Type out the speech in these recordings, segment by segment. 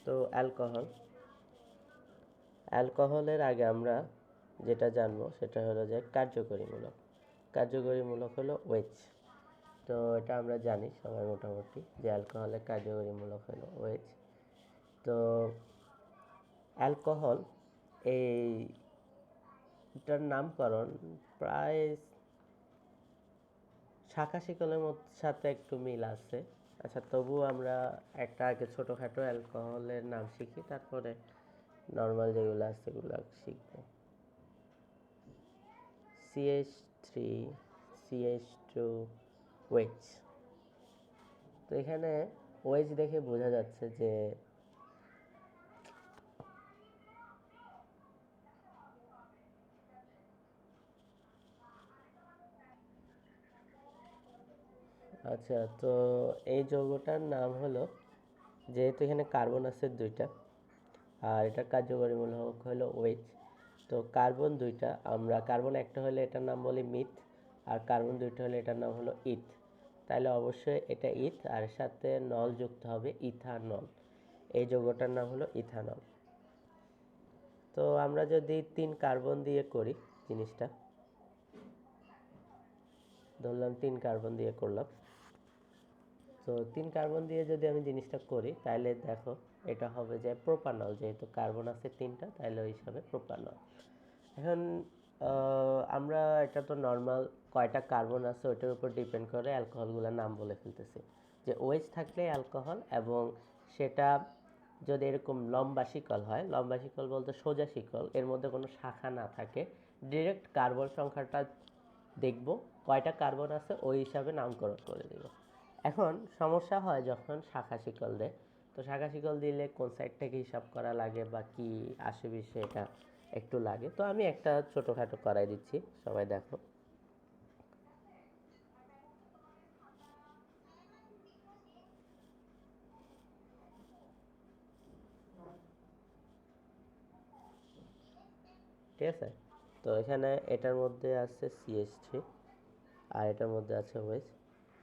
তো অ্যালকোহলের আগে আমরা যেটা জানবো সেটা হলো যে কার্যকরীমূলক হলো ওয়েজ। তো এটা আমরা জানি সবাই মোটামুটি যে অ্যালকোহলের কার্যকরীমূলক হলো ওয়েজ। তো অ্যালকোহল এইটার নামকরণ প্রায় শাখা শিকলের সাথে একটু মিল আছে। আচ্ছা, তবুও আমরা একটা আগে ছোটোখাটো অ্যালকোহলের নাম শিখি, তারপরে নর্মাল যেগুলো আছে সেগুলো শিখবো। CH3 CH2 wedge. তো এখানে ওয়েজ দেখে বোঝা যাচ্ছে যে আচ্ছা, তো এই যৌগটার নাম হলো, যেহেতু এখানে কার্বন আছে দুইটা আর এটার কার্যকরীমূলক হলো ওয়েজ, তো কার্বন দুইটা, আমরা কার্বন একটা হলে এটার নাম বলি মিথ, আর কার্বন দুইটা হলে এটার নাম হলো ইথ। তাহলে অবশ্যই এটা ইথ, আর সাথে নল যুক্ত হবে ইথানল। এই যৌগটার নাম হলো ইথানল। তো আমরা যদি 3 কার্বন দিয়ে করি জিনিসটা, ধরলাম 3 কার্বন দিয়ে করলাম, তো 3 কার্বন দিয়ে যদি আমি জিনিসটা করি তাহলে দেখো এটা হবে যে প্রোপানল, যেহেতু কার্বন আছে 3টা তাহলে ওই হিসাবে প্রোপানল। এখন আমরা এটা তো নর্মাল কয়টা কার্বন আছে ওইটার উপর ডিপেন্ড করে অ্যালকোহলগুলোর নাম বলে ফেলতেছি। যে ওএইচ থাকলে অ্যালকোহল, এবং সেটা যদি এরকম লম্বা শিকল হয়, লম্বা শিকল বলতে সোজা শিকল, এর মধ্যে কোনো শাখা না থাকে, ডিরেক্ট কার্বন সংখ্যাটা দেখব কয়টা কার্বন আছে ওই হিসাবে নামকরণ করে দেব। এখন সমস্যা হয় যখন শাখা শিকল দেয়, তো শাখা শিকল দিলে কোন সাইড থেকে হিসাব করা লাগে বা কি আসে বিষয়ে এটা একটু লাগে। তো আমি একটা ছোটোখাটো করাই দিচ্ছি, সবাই দেখো। ঠিক আছে, তো এখানে এটার মধ্যে আছে CH3 আর এটার মধ্যে আছে ওএইচ।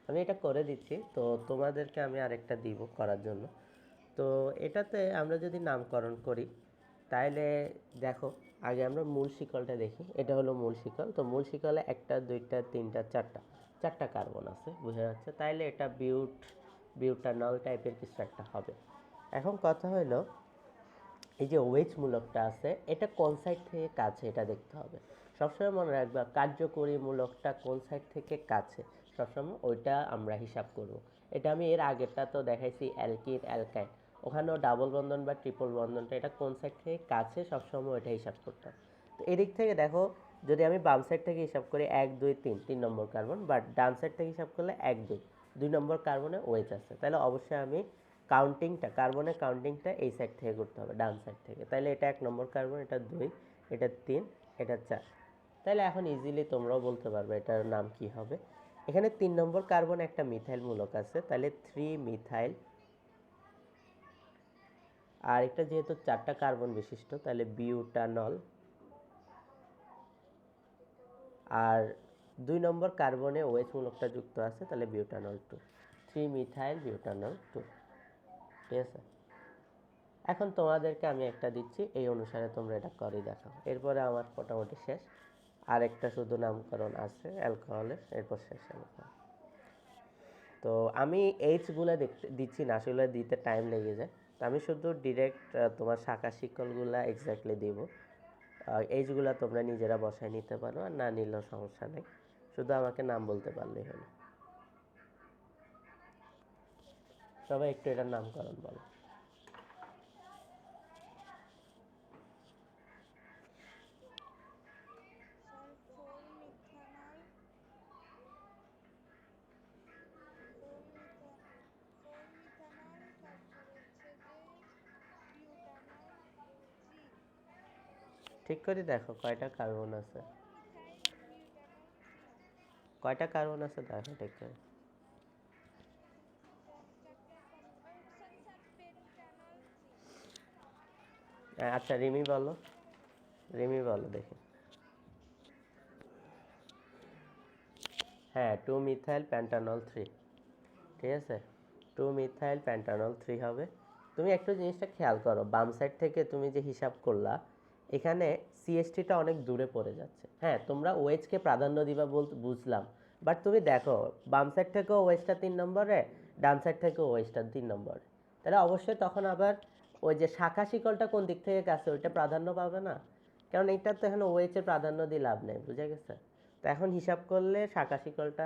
আমি এটা করে দিচ্ছি, তো তোমাদেরকে আমি আরেকটা দিব করার জন্য। তো এটাতে আমরা যদি নামকরণ করি তাহলে দেখো, আগে আমরা মূল শিকলটা দেখি। এটা হলো মূল শিকল। তো মূল শিকলে 1টা 2টা 3টা 4টা কার্বন আছে, বোঝা যাচ্ছে। তাইলে এটা বিউটানল টাইপের কিছু একটা হবে। এখন কথা হলো, এই যে ওয়েজ মূলকটা আছে এটা কোন সাইড থেকে কাছে এটা দেখতে হবে। সবসময় মনে রাখবা কার্যকরী মূলকটা কোন সাইড থেকে কাছে, সবসময় ওইটা আমরা হিসাব করব। এটা আমি এর আগেরটা তো দেখাইছি অ্যালকিন অ্যালকাইন, ওখানেও ডাবল বন্ধন বা ট্রিপল বন্ধনটা এটা কোন সাইড থেকে কাছে সবসময় ওইটা হিসাব করতাম। তো এদিক থেকে দেখো, যদি আমি বাম সাইড থেকে হিসাব করি 1 2 3 3 নম্বর কার্বন, বাট ডান সাইড থেকে হিসাব করলে 1 2 2 নম্বর কার্বনে ওয়েজ আছে, তাহলে অবশ্যই আমি কার্বনের কাউন্টিংটা এই সাইড থেকে করতে হবে, ডান সাইড থেকে। তাহলে এটা 1 নম্বর কার্বন, এটা 2, এটা 3, এটা 4। তাহলে এখন ইজিলি তোমরাও বলতে পারবে এটার নাম কি হবে। এখানে 3 নম্বর কার্বন একটা মিথাইল মূলক আছে, তাহলে 3 মিথাইল। আর এটা যেহেতু 4টা কার্বন বিশিষ্ট তাহলে বিউটানল। আর 2 নম্বর কার্বনে ওএইচ মূলকটা যুক্ত আছে, তাহলে বিউটানল 2, 3 মিথাইল বিউটানল 2। ঠিক আছে, এখন তোমাদেরকে আমি একটা দিচ্ছি, এই অনুসারে তোমরা এটা করে দেখো। এরপরে আমার মোটামুটি শেষ, আর একটা শুধু নামকরণ আছে অ্যালকোহলের, এরপর শেষ অ্যালকোহল। তো আমি এইচগুলো দিচ্ছি না, আসলে দিতে টাইম লেগে যায়। তো আমি শুধু ডিরেক্ট তোমার শাখা শিকলগুলা এক্স্যাক্টলি দিব। এইচগুলো তোমরা নিজেরা বসায় নিতে পারো, আর না নিলেও সমস্যা নেই, শুধু আমাকে নাম বলতে পারলেই হলো। সবাই একটু এটার নামকরণ বলো। স্যার 4 মিথানল, 4 মিথানল, তারপর হচ্ছে যে বিউটানল 3, ঠিক করে দেখো কয়টা কার্বন আছে, 4 মিথাইল বিউটানল 3, কয়টা কার্বন আছে দেখো ঠিক করে। চারটা কার্বন, ও সরি স্যার, পেন্টানল 3। আচ্ছা, রিমি বলো, রিমি বলো দেখি। হ্যাঁ, 2 মিথাইল প্যান্টানল 3। ঠিক আছে, 2 মিথাইল প্যান্টানল 3 হবে। তুমি একটু জিনিসটা খেয়াল করো, বাম সাইড থেকে তুমি যে হিসাব করলা, এখানে সিএসটিটা অনেক দূরে পড়ে যাচ্ছে। হ্যাঁ, তোমরা ওয়েজকে প্রাধান্য দিবা বলতে বুঝলাম, বাট তুমি দেখো বাম সাইড থেকেও ওয়েজটা 3 নম্বরে, ডান সাইড থেকেও ওয়েজটা 3 নম্বরে, তাহলে অবশ্যই তখন আবার ওই যে শাখা শিকলটা কোন দিক থেকে গেছে ওইটা প্রাধান্য পাবে না, কারণ এইটা তো এখানে ওয়েজের প্রাধান্য দিয়ে লাভ নেই, বুঝে গেছে? তো এখন হিসাব করলে শাখা শিকলটা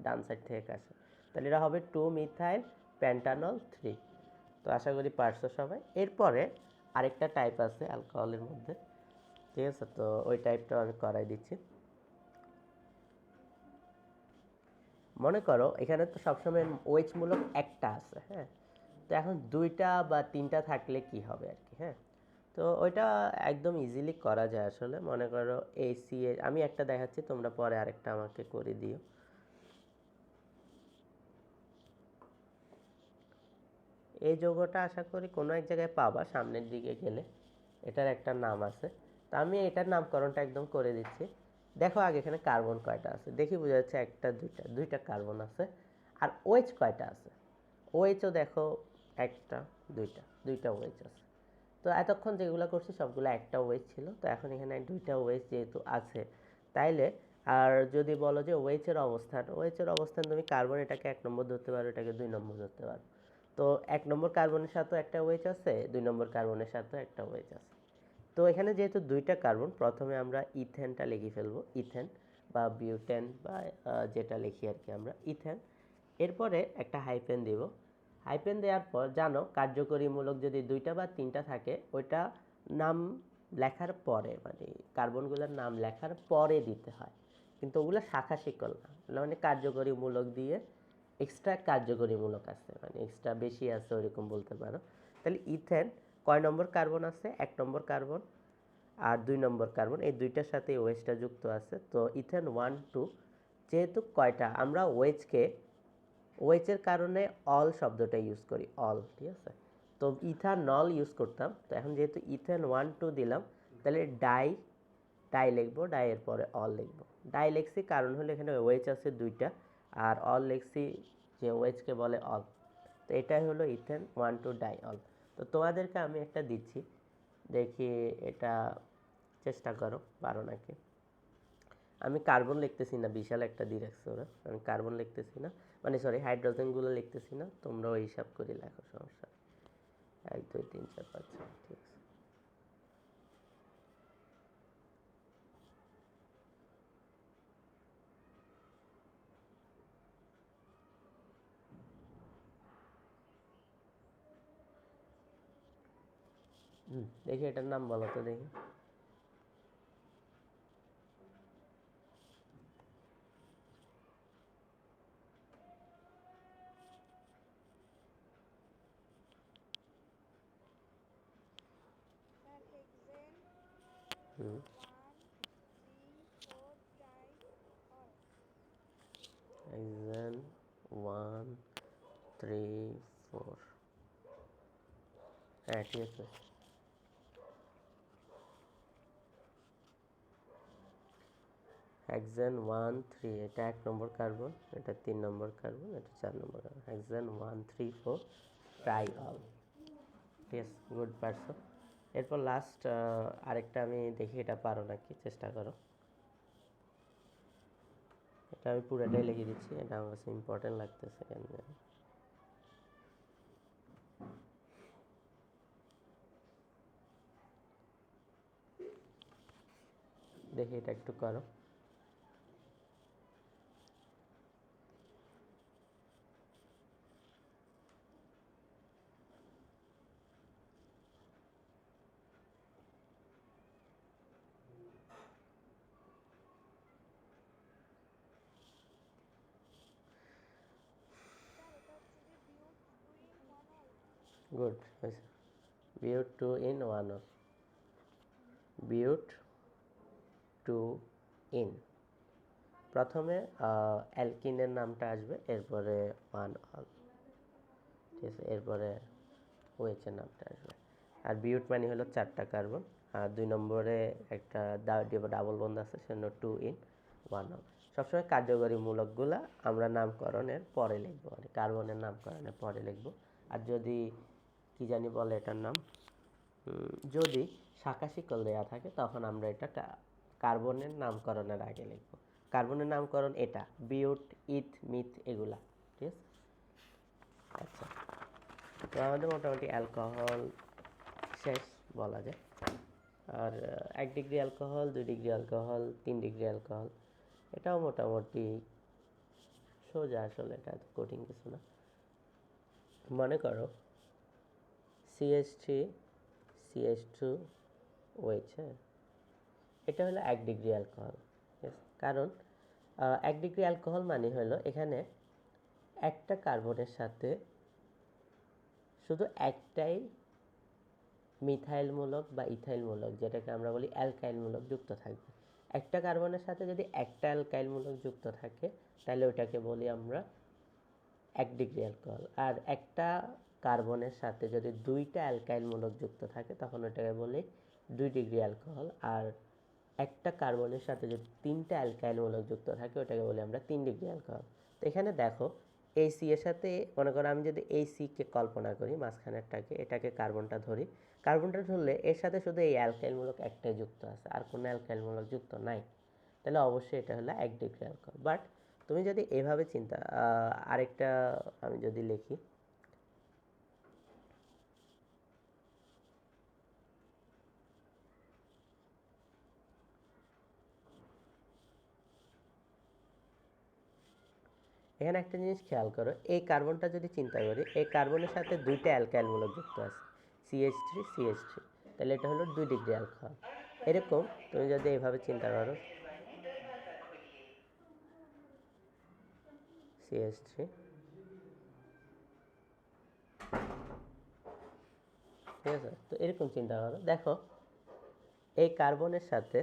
ডান সাইড থেকে আসে, তাহলে এটা হবে 2 মিথাইল পেন্টানল 3। তো আশা করি পারছো সবাই। এরপরে আরেকটা টাইপ আছে অ্যালকোহলের মধ্যে, ঠিক আছে? তো ওই টাইপটা আমি করাই দিচ্ছি। মনে করো এখানে তো সবসময় ওএইচ মূলক একটা আছে, হ্যাঁ? তো এখন 2টা বা 3টা থাকলে কি হবে আর কি, হ্যাঁ? তো ওইটা একদম ইজিলি করা যায় আসলে। মনে করো ACA, আমি একটা দেখাচ্ছি, তোমরা পরে আরেকটা আমাকে করে দিও। এই যৌগটা আশা করি কোনো এক জায়গায় পাবা সামনের দিকে গেলে, এটার একটা নাম আছে। তা আমি এটার নামকরণটা একদম করে দিচ্ছি। দেখো আগে এখানে কার্বন কয়টা আছে, দেখি বোঝা যাচ্ছে একটা দুইটা কার্বন আছে। আর ওএইচ কয়টা আছে, ওএইচও দেখো একটা দুইটা ওএইচ আছে। তো এতক্ষণ যেগুলো করছি সবগুলো একটা ওয়েজ ছিল, তো এখন এখানে 2টা ওয়েজ যেহেতু আছে, তাইলে আর যদি বলো যে ওয়েচের অবস্থান তুমি কার্বন এটাকে 1 নম্বর ধরতে পারো, এটাকে 2 নম্বর ধরতে পারো। তো 1 নম্বর কার্বনের সাথেও একটা ওয়েজ আছে, 2 নম্বর কার্বনের সাথেও একটা ওয়েজ আছে। তো এখানে যেহেতু 2টা কার্বন, প্রথমে আমরা ইথেনটা লিখে ফেলবো, ইথেন বা বিউটেন বা যেটা লিখি আর কি আমরা, ইথেন। এরপরে একটা হাইফেন দিব। হাইফেন দেওয়ার পর জানো কার্যকরীমূলক যদি 2টা বা 3টা থাকে, ওইটা নাম লেখার পরে, মানে কার্বনগুলোর নাম লেখার পরে দিতে হয়, কিন্তু ওগুলো শাখা শিকল না, ওগুলো মানে কার্যকরীমূলক দিয়ে এক্সট্রা কার্যকরীমূলক আছে, মানে এক্সট্রা বেশি আছে ওইরকম বলতে পারো। তাহলে ইথেন কয় নম্বর কার্বন আছে, 1 নম্বর কার্বন আর 2 নম্বর কার্বন, এই দুইটার সাথে ওয়েজটা যুক্ত আছে। তো ইথেন 1 2, যেহেতু কয়টা আমরা ওয়েজের কারণে অল শব্দটা ইউজ করি, অল, ঠিক আছে? তো ইথানল ইউজ করতাম, তো এখন যেহেতু ইথেন 1 2 দিলাম, তাহলে ডাই লিখবো, ডাইয়ের পরে অল লিখবো। ডাই লিখছি কারণ হলো এখানে ওয়েজ আছে 2টা, আর অল লিখছি যে ওয়েজকে বলে অল। তো এটাই হলো ইথেন 1 2 ডাই অল। তো তোমাদেরকে আমি একটা দিচ্ছি, দেখি এটা চেষ্টা করো পারো নাকি। আমি কার্বন লিখতেছি না, বিশাল একটা দিয়ে রাখছে ওরা, আমি কার্বন লিখতেছি না, মানে সরি হাইড্রোজেনগুলো লিখতেছি না, তোমরা ওই হিসাব করে লেখো, সমস্যা 1 2 3 4 5 6, ঠিক আছে। দেখি এটার নাম বলো তো দেখি। স্যার হেক্সেন হুম 1 3 4 ট্রাই অল। হেক্সেন 1 3 4, হ্যাঁ ঠিক আছে। হেক্সেন 1 3, এটা 1 নম্বর কার্বন, এটা 3 নম্বর কার্বন, এটা 4 নম্বর কার্বন। হেক্সেন 1 3 4 ট্রাই অল, ঠিক আছে, গুড পারছো। এরপর লাস্ট আরেকটা আমি দেখি এটা পারো নাকি, চেষ্টা করো। এটা আমি পুরোটাই লিখে দিচ্ছি, এটা আমার কাছে ইম্পর্টেন্ট লাগতেছে কেন জানি। দেখি এটা একটু করো। স্যার এটা হচ্ছে যে বিউট 2 ইন 1 অল। গুড হয়েছে, বিউট 2 ইন 1 অল, বিউট 2 ইন, প্রথমে অ্যালকিনের নামটা আসবে, এরপরে 1 অল, ঠিক আছে, এরপরে ওএইচের নামটা আসবে। আর বিউট মানে হলো 4টা কার্বন, আর 2 নম্বরে একটা ডাবল বন্ধ আছে, সেজন্য 2 ইন 1 অল। সবসময় কার্যকরী মূলকগুলা আমরা নামকরণের পরে লিখবো, মানে কার্বনের নামকরণের পরে লিখবো। আর যদি কি জানি বলে এটার নাম, যদি শাখা শিকল দেওয়া থাকে তখন আমরা এটা কার্বনের নামকরণের আগে লিখব। কার্বনের নামকরণ এটা বিউট, ইথ, মিথ এগুলা, ঠিক আছে। আচ্ছা, তো আমাদের মোটামুটি অ্যালকোহল শেষ বলা যায়। আর 1 degree alcohol, 2 degree alcohol, 3 degree alcohol, এটাও মোটামুটি সোজা, আসলে এটা এত কঠিন কিছু না। মনে করো CH3 CH2 OH, হ্যাঁ, এটা হলো 1 ডিগ্রি অ্যালকোহল, কারণ 1 ডিগ্রি অ্যালকোহল মানে হলো এখানে একটা কার্বনের সাথে শুধু একটাই মিথাইল মূলক বা ইথাইল মূলক, যেটাকে আমরা বলি অ্যালকাইল মূলক যুক্ত থাকবে। একটা কার্বনের সাথে যদি একটা অ্যালকাইল মূলক যুক্ত থাকে তাহলে ওটাকে বলি আমরা 1 ডিগ্রি অ্যালকোহল। আর একটা কার্বনের সাথে যদি দুইটা অ্যালকাইল মূলক যুক্ত থাকে তখন ওটাকে বলি 2 ডিগ্রি অ্যালকোহল। আর একটা কার্বনের সাথে যদি তিনটা অ্যালকাইল মূলক যুক্ত থাকে ওটাকে বলি আমরা 3 ডিগ্রি অ্যালকোহল। তো এখানে দেখো এই সি এর সাথে, মনে করো আমি যদি এই সিকে কল্পনা করি, মাঝখানেরটাকে, এটাকে কার্বনটা ধরি, কার্বনটা ধরলে এর সাথে শুধু এই অ্যালকাইল মূলক একটাই যুক্ত আছে, আর কোনো অ্যালকাইল মূলক যুক্ত নাই, তাহলে অবশ্যই এটা হলো 1 ডিগ্রি অ্যালকোহল। বাট তুমি যদি এভাবে চিন্তা, আরেকটা আমি যদি লিখি, এখানে একটা জিনিস খেয়াল করো, এই কার্বনটা যদি চিন্তা করি, এই কার্বনের সাথে দুইটা অ্যালকাইল মূলক যুক্ত আছে, CH3 তাহলে এটা হলো 2 ডিগ্রি অ্যালকোহল। এরকম তুমি যদি এইভাবে চিন্তা করো, CH3, ঠিক আছে। তো এরকম চিন্তা করো, দেখো এই কার্বনের সাথে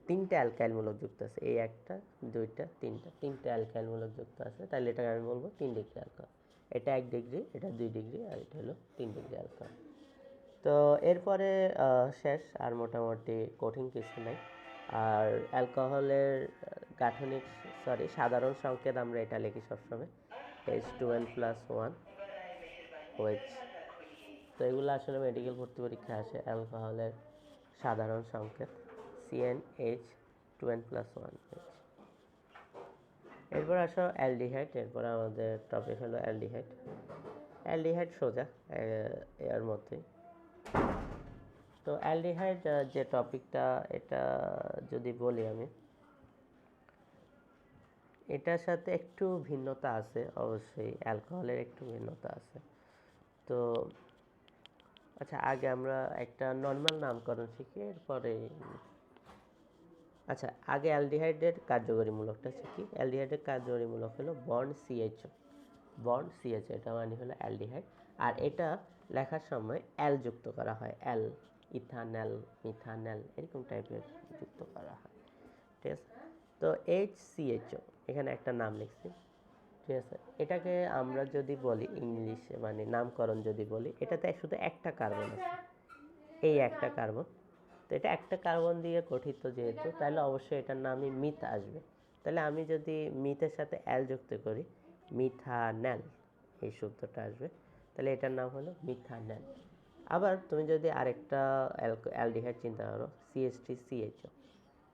তিনটা অ্যালকাইল মূলক যুক্ত আছে, এই একটা, দুইটা, তিনটা অ্যালকাইল মূলক যুক্ত আছে, তাহলে এটাকে আমি বলবো 3 ডিগ্রি অ্যালকোহল। এটা 1 ডিগ্রি, এটা 2 ডিগ্রি, আর এটা হলো 3 ডিগ্রি অ্যালকোহল। তো এরপরে শেষ, আর মোটামুটি কঠিন কিছু নেই। আর অ্যালকোহলের গাঠনিক, সাধারণ সংকেত আমরা এটা লিখি সবসময় H2N+1 OH। তো এগুলো আসলে মেডিকেল ভর্তি পরীক্ষায় আসে, অ্যালকোহলের সাধারণ সংকেত CnH2N+1 OH। এরপর আসো অ্যালডিহাইড, এরপর আমাদের টপিক হলো অ্যালডিহাইড। অ্যালডিহাইড সোজা এর মধ্যেই। তো অ্যালডিহাইড যে টপিকটা, এটা যদি বলি আমি, এটার সাথে একটু ভিন্নতা আছে, অবশ্যই অ্যালকোহলের একটু ভিন্নতা আছে। তো আচ্ছা, আগে আমরা একটা নর্মাল নামকরণ শিখি, এরপরে আচ্ছা আগে অ্যালডিহাইডের কার্যকরীমূলকটা শিখি। অ্যালডিহাইডের কার্যকরীমূলক হলো বন্ড CHO, এটা মানে হলো অ্যালডিহাইড। আর এটা লেখার সময় অ্যাল যুক্ত করা হয়, অ্যাল, ইথানল, মিথানল, এরকম টাইপের যুক্ত করা হয়, ঠিক আছে। তো HCHO, এখানে একটা নাম লিখছি, ঠিক আছে। এটাকে আমরা যদি বলি ইংলিশে, মানে নামকরণ যদি বলি, এটাতে শুধু একটা কার্বন আছে, এই একটা কার্বন। তো এটা একটা কার্বন দিয়ে গঠিত যেহেতু, তাহলে অবশ্যই এটার নামই মিথ আসবে। তাহলে আমি যদি মিথের সাথে অ্যাল যুক্ত করি, মিথানল, এই শব্দটা আসবে, তাহলে এটার নাম হলো মিথানল। আবার তুমি যদি আরেকটা অ্যালডিহাইড চিন্তা করো, CH3CHO,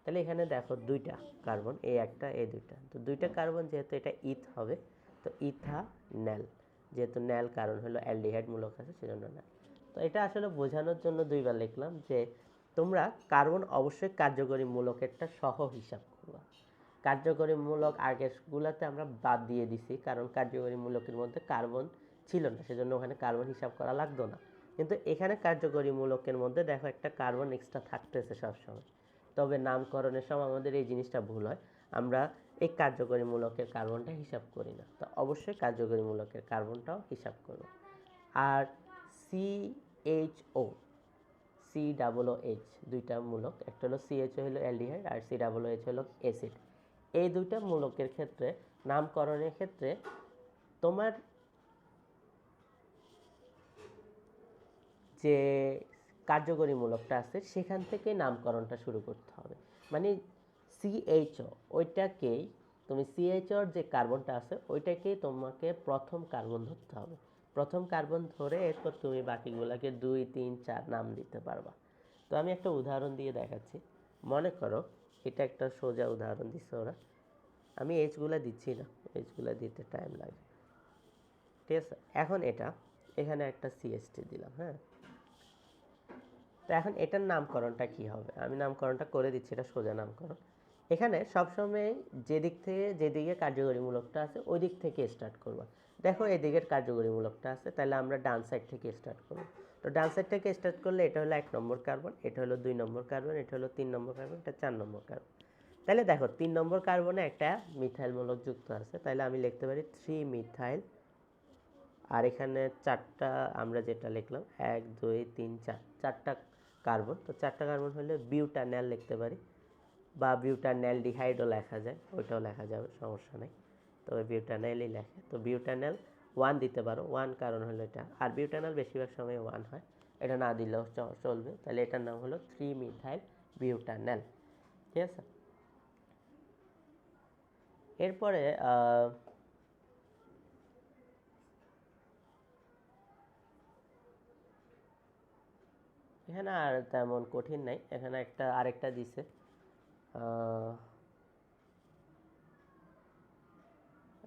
তাহলে এখানে দেখো দুইটা কার্বন, এই একটা, এই দুইটা, তো দুইটা কার্বন যেহেতু এটা ইথ হবে, তো ইথানল, যেহেতু ন্যাল কারণ হলো অ্যালডিহাইড মূলক আছে সেজন্য ন্যাল। তো এটা আসলে বোঝানোর জন্য দুইবার লিখলাম যে তোমরা কার্বন অবশ্যই কার্যকরী মূলকেরটা সহ হিসাব করবা। কার্যকরী মূলক আগেরগুলোতে আমরা বাদ দিয়ে দিছি, কারণ কার্যকরী মূলকের মধ্যে কার্বন ছিল না, সেজন্য ওখানে কার্বন হিসাব করা লাগতো না। কিন্তু এখানে কার্যকরী মূলকের মধ্যে দেখো একটা কার্বন এক্সট্রা থাকতেছে সবসময়। তবে নামকরণের সময় আমাদের এই জিনিসটা ভুল হয়, আমরা এই কার্যকরী মূলকের কার্বনটা হিসাব করি না, তো অবশ্যই কার্যকরী মূলকের কার্বনটাও হিসাব করব। আর CHO, COOH, দুইটা মূলক, একটা হলো CHO হলো অ্যালডিহাইড, আর COOH হলো অ্যাসিড। এই দুইটা মূলকের ক্ষেত্রে নামকরণের ক্ষেত্রে তোমার যে কার্যকরী মূলকটা আছে সেখান থেকে নামকরণটা শুরু করতে হবে। মানে CHO, ওইটাকেই তুমি CHOর যে কার্বনটা আছে ওইটাকেই তোমাকে প্রথম কার্বন ধরতে হবে। প্রথম কার্বন ধরে এরপর তুমি বাকিগুলোকে 2, 3, 4 নাম দিতে পারবা। তো আমি একটা উদাহরণ দিয়ে দেখাচ্ছি। মনে করো এটা একটা সোজা উদাহরণ দিচ্ছে ওরা। আমি এইচগুলো দিচ্ছি না, এইচগুলো দিতে টাইম লাগে। ঠিক আছে, এখন এখানে একটা সিএসটি দিলাম। হ্যাঁ, তো এখন এটার নামকরণটা কি হবে? আমি নামকরণটা করে দিচ্ছি, এটা সোজা নামকরণ। এখানে সবসময় যেদিকে কার্যকরীমূলকটা আছে ওই দিক থেকে স্টার্ট করবা। দেখো এদিকের কার্যকরীমূলকটা আছে, তাহলে আমরা ডান সাইড থেকে স্টার্ট করব। তো ডান সাইড থেকে স্টার্ট করলে এটা হলো 1 নম্বর কার্বন, এটা হলো 2 নম্বর কার্বন, এটা হলো 3 নম্বর কার্বন, এটা 4 নম্বর কার্বন। তাহলে দেখো 3 নম্বর কার্বনে একটা মিথাইল মূলক যুক্ত আছে, তাহলে আমি লিখতে পারি 3 মিথাইল। আর এখানে 4টা আমরা যেটা লিখলাম 1, 2, 3, 4, 4টা কার্বন। তো 4টা কার্বন হলে বিউটানল লিখতে পারি, বা বিউটানঅ্যালডিহাইডও লেখা যায়, ওইটাও লেখা যাবে, সমস্যা নেই। তবে বিউটানলই লেখে। তো বিউটানল 1 দিতে পারো, 1 কারণ হলো এটা। আর বিউটানল বেশিরভাগ সময় 1 হয়, এটা না দিলেও চলবে। তাহলে এটার নাম হলো 3 মিথাইল বিউটানল। ঠিক আছে, এরপরে এখানে আর তেমন কঠিন নাই। এখানে আরেকটা দিছে,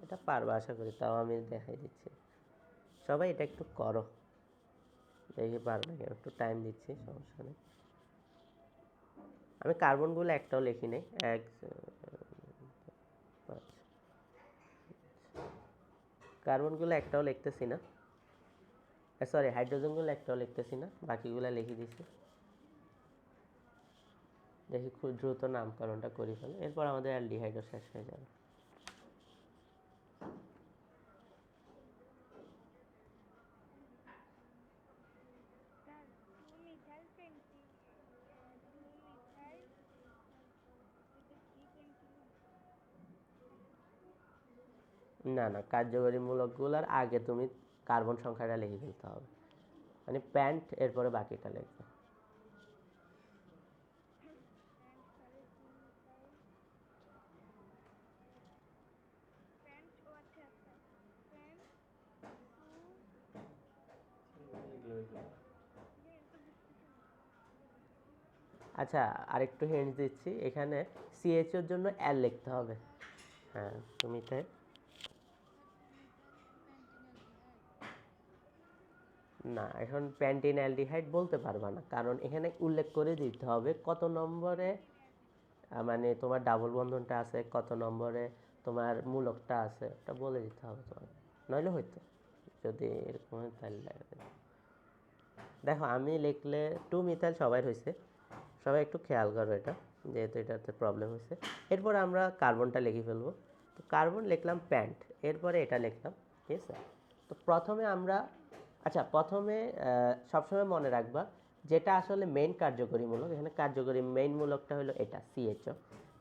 এটা পারবা আশা করি, তাও আমি দেখাই দিচ্ছি। সবাই এটা একটু করো, দেখি পারবে না, একটু টাইম দিচ্ছি, সমস্যা নেই। আমি কার্বনগুলো একটাও লিখি নাই, 1, 5, কার্বনগুলো একটাও লিখতেছি না, সরি হাইড্রোজেনগুলো একটাও লিখতেছি না, বাকিগুলো লিখে দিচ্ছি। দেখি খুব দ্রুত নামকরণটা করি ফেলে, এরপর আমাদের অ্যালডিহাইডও শেষ হয়ে যাবে। স্যার 2 মিথাইল 2 মিথাইল এটা 3 পেন্টিল। না না, কার্যকরীমূলকগুলোর আগে তুমি কার্বন সংখ্যাটা লিখে ফেলতে হবে, মানে প্যান্ট এরপরে বাকিটা লিখবে। প্যান্ট সরি 2 মিথাইল প্যান্ট, ও আচ্ছা আচ্ছা প্যান্ট 2 এটা তো বুঝতেছি না। আচ্ছা, আরেকটু হিন্ট দিচ্ছি, এখানে সিএইচওর জন্য এল লিখতে হবে। হ্যাঁ, তুমি তাই। না, এখন প্যান্টিন অ্যালডিহাইড বলতে পারবা না, কারণ এখানে উল্লেখ করে দিতে হবে কত নম্বরে, মানে তোমার ডাবল বন্ধনটা আছে, কত নম্বরে তোমার মূলকটা আছে, ওটা বলে দিতে হবে তোমার, নইলে হয়তো যদি এরকম হয় তাহলে লেখা দেবে। দেখো আমি লিখলে 2 মিথাইল সবাই হয়েছে, সবাই একটু খেয়াল করো এটা, যেহেতু এটাতে প্রবলেম হয়েছে। এরপর আমরা কার্বনটা লিখে ফেলবো। তো কার্বন লিখলাম প্যান্ট, এরপরে এটা লিখলাম। ঠিক আছে, তো প্রথমে আমরা, আচ্ছা প্রথমে সবসময় মনে রাখবা যেটা আসলে মেইন কার্যকরীমূলক, এখানে কার্যকরী মেইন মূলকটা হলো এটা সিএইচও।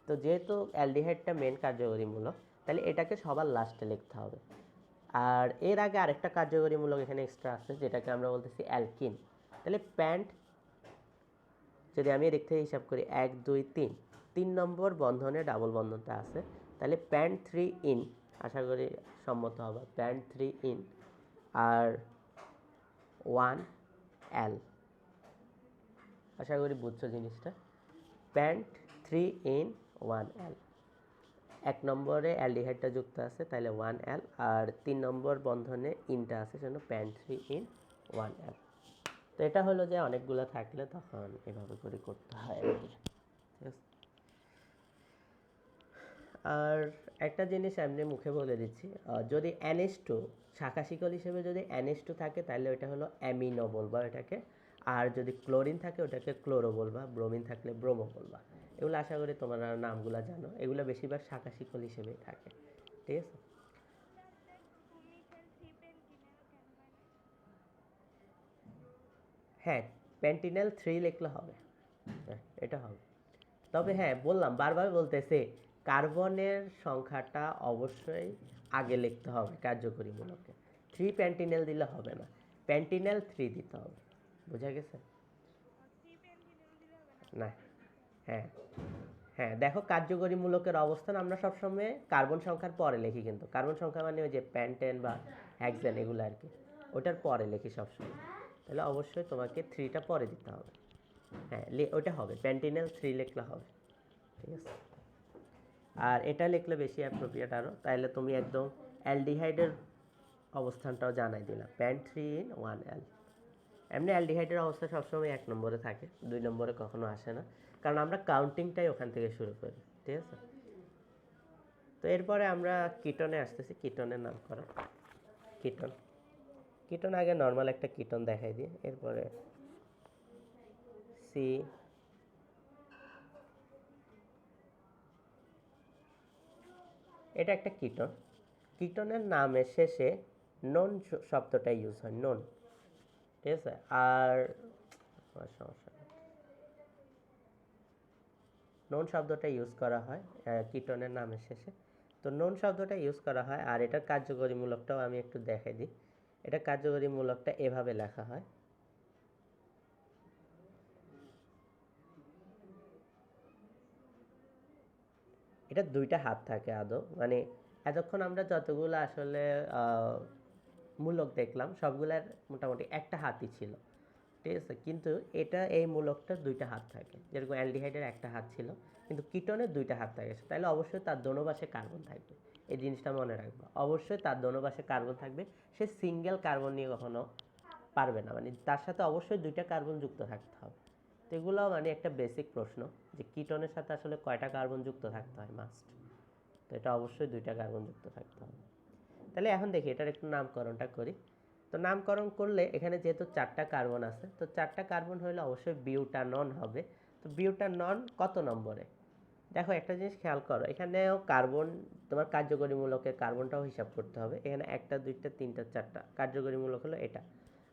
তো যেহেতু অ্যালডিহাইডটা মেইন কার্যকরীমূলক, তাহলে এটাকে সবার লাস্টে লিখতে হবে। আর এর আগে আরেকটা কার্যকরীমূলক এখানে এক্সট্রা আছে, যেটাকে আমরা বলতেছি অ্যালকিন। তাহলে প্যান্ট যদি আমি এদিক থেকে হিসাব করি 1, 2, 3, 3 নম্বর বন্ধনে ডাবল বন্ধনটা আছে, তাহলে প্যান্ট 3 ইন, আশা করি সম্মত হবে, প্যান্ট 3 ইন আর 1 এল, আশা করি বুঝছো জিনিসটা। প্যান্ট 3 ইন 1 এল, 1 নম্বরে অ্যালডিহাইডটা যুক্ত আছে, তাহলে 1 এল, আর 3 নম্বর বন্ধনে ইনটা আছে, জন্য প্যান্ট 3 ইন 1 এল। তো এটা হলো যে অনেকগুলো থাকলে তখন এভাবে করে করতে হয় আর কি। ঠিক আছে, আর একটা জিনিস এমনি মুখে বলে দিচ্ছি, যদি NH2 শাখা শিকল হিসেবে যদি NH2 থাকে, তাহলে ওইটা হলো অ্যামিনো বলবা এটাকে। আর যদি ক্লোরিন থাকে ওটাকে ক্লোরো বলবা, ব্রোমিন থাকলে ব্রোমো বলবা। এগুলো আশা করি তোমরা নামগুলো জানো, এগুলো বেশিরভাগ শাখা শিকল হিসেবেই থাকে। ঠিক আছে, স্যার দেখ 2 মিথাইল 3 পেন্টিনেল কেন হয় না? হ্যাঁ প্যান্টিনেল 3 লিখলে হবে, হ্যাঁ এটা হবে। তবে হ্যাঁ বললাম, বারবার বলতেছে কার্বনের সংখ্যাটা অবশ্যই আগে লিখতে হবে কার্যকরীমূলকে। 3 প্যান্টিনেল দিলে হবে না, প্যান্টিনেল 3 দিতে হবে, বোঝা গেছে? 3 পেন্টিনেল দিলে হবে না, না, পরে লিখতে হবে। হ্যাঁ হ্যাঁ, দেখো কার্যকরীমূলকের অবস্থান আমরা সবসময় কার্বন সংখ্যার পরে লিখি, কিন্তু কার্বন সংখ্যা মানে ওই যে প্যান্টেন বা হ্যাক্সেন এগুলো আর কি। ওটার পরে লিখি সবসময়, তাহলে অবশ্যই তোমাকে থ্রিটা পরে দিতে হবে। হ্যাঁ, ওটা হবে, প্যান্টিনেল 3 লিখলে হবে। ঠিক আছে, আর এটা লিখলে বেশি অ্যাপ্রোপ্রিয়েট আরও, তাহলে তুমি একদম অ্যালডিহাইডের অবস্থানটাও জানাই দিলাম, প্যান্ট 3 in 1 L। এমনি অ্যালডিহাইডের অবস্থা সবসময় 1 নম্বরে থাকে, 2 নম্বরে কখনো আসে না, কারণ আমরা কাউন্টিংটাই ওখান থেকে শুরু করি। ঠিক আছে, তো এরপরে আমরা কিটনে আসতেছি। কিটনের নাম করা, কিটন। কিটন আগে নর্মাল একটা কিটন দেখাই দিই, এরপরে সি, এটা একটা কিটন। কিটনের নামের শেষে নন শব্দটা ইউজ হয়, নন। ঠিক আছে, আর সমস্যা নেই, নন শব্দটা ইউজ করা হয় কিটনের নামের শেষে। তো নন শব্দটা ইউজ করা হয়, আর এটার কার্যকরীমূলকটাও আমি একটু দেখাই দিই। এটা কার্যকরীমূলকটা এভাবে লেখা হয়, এটা 2টা হাত থাকে আদৌ, মানে এতক্ষণ আমরা যতগুলো আসলে মূলক দেখলাম সবগুলার মোটামুটি একটা হাতই ছিল। ঠিক আছে, কিন্তু এটা এই মূলকটার 2টা হাত থাকে, যেরকম অ্যালডিহাইডের একটা হাত ছিল, কিন্তু কিটনের 2টা হাত থাকে, তাহলে অবশ্যই তার দোনো পাশে কার্বন থাকবে। এই জিনিসটা মনে রাখবো, অবশ্যই তার দোনো পাশে কার্বন থাকবে। সে সিঙ্গেল কার্বন নিয়ে কখনো পারবে না, মানে তার সাথে অবশ্যই 2টা কার্বন যুক্ত থাকতে হবে। তো এগুলো মানে একটা বেসিক প্রশ্ন, যে কিটনের সাথে আসলে কয়টা কার্বন যুক্ত থাকতে হয় মাস্ট। তো এটা অবশ্যই 2টা কার্বন যুক্ত থাকতে হবে। তাহলে এখন দেখি এটার একটু নামকরণটা করি। তো নামকরণ করলে এখানে যেহেতু 4টা কার্বন আছে, তো 4টা কার্বন হলে অবশ্যই বিউটানন হবে। তো বিউটানন কত নম্বরে? দেখো একটা জিনিস খেয়াল করো, এখানেও কার্বন, তোমার কার্যকরীমূলকের কার্বনটাও হিসাব করতে হবে। এখানে 1টা 2টা 3টা 4টা, কার্যকরীমূলক হলো এটা।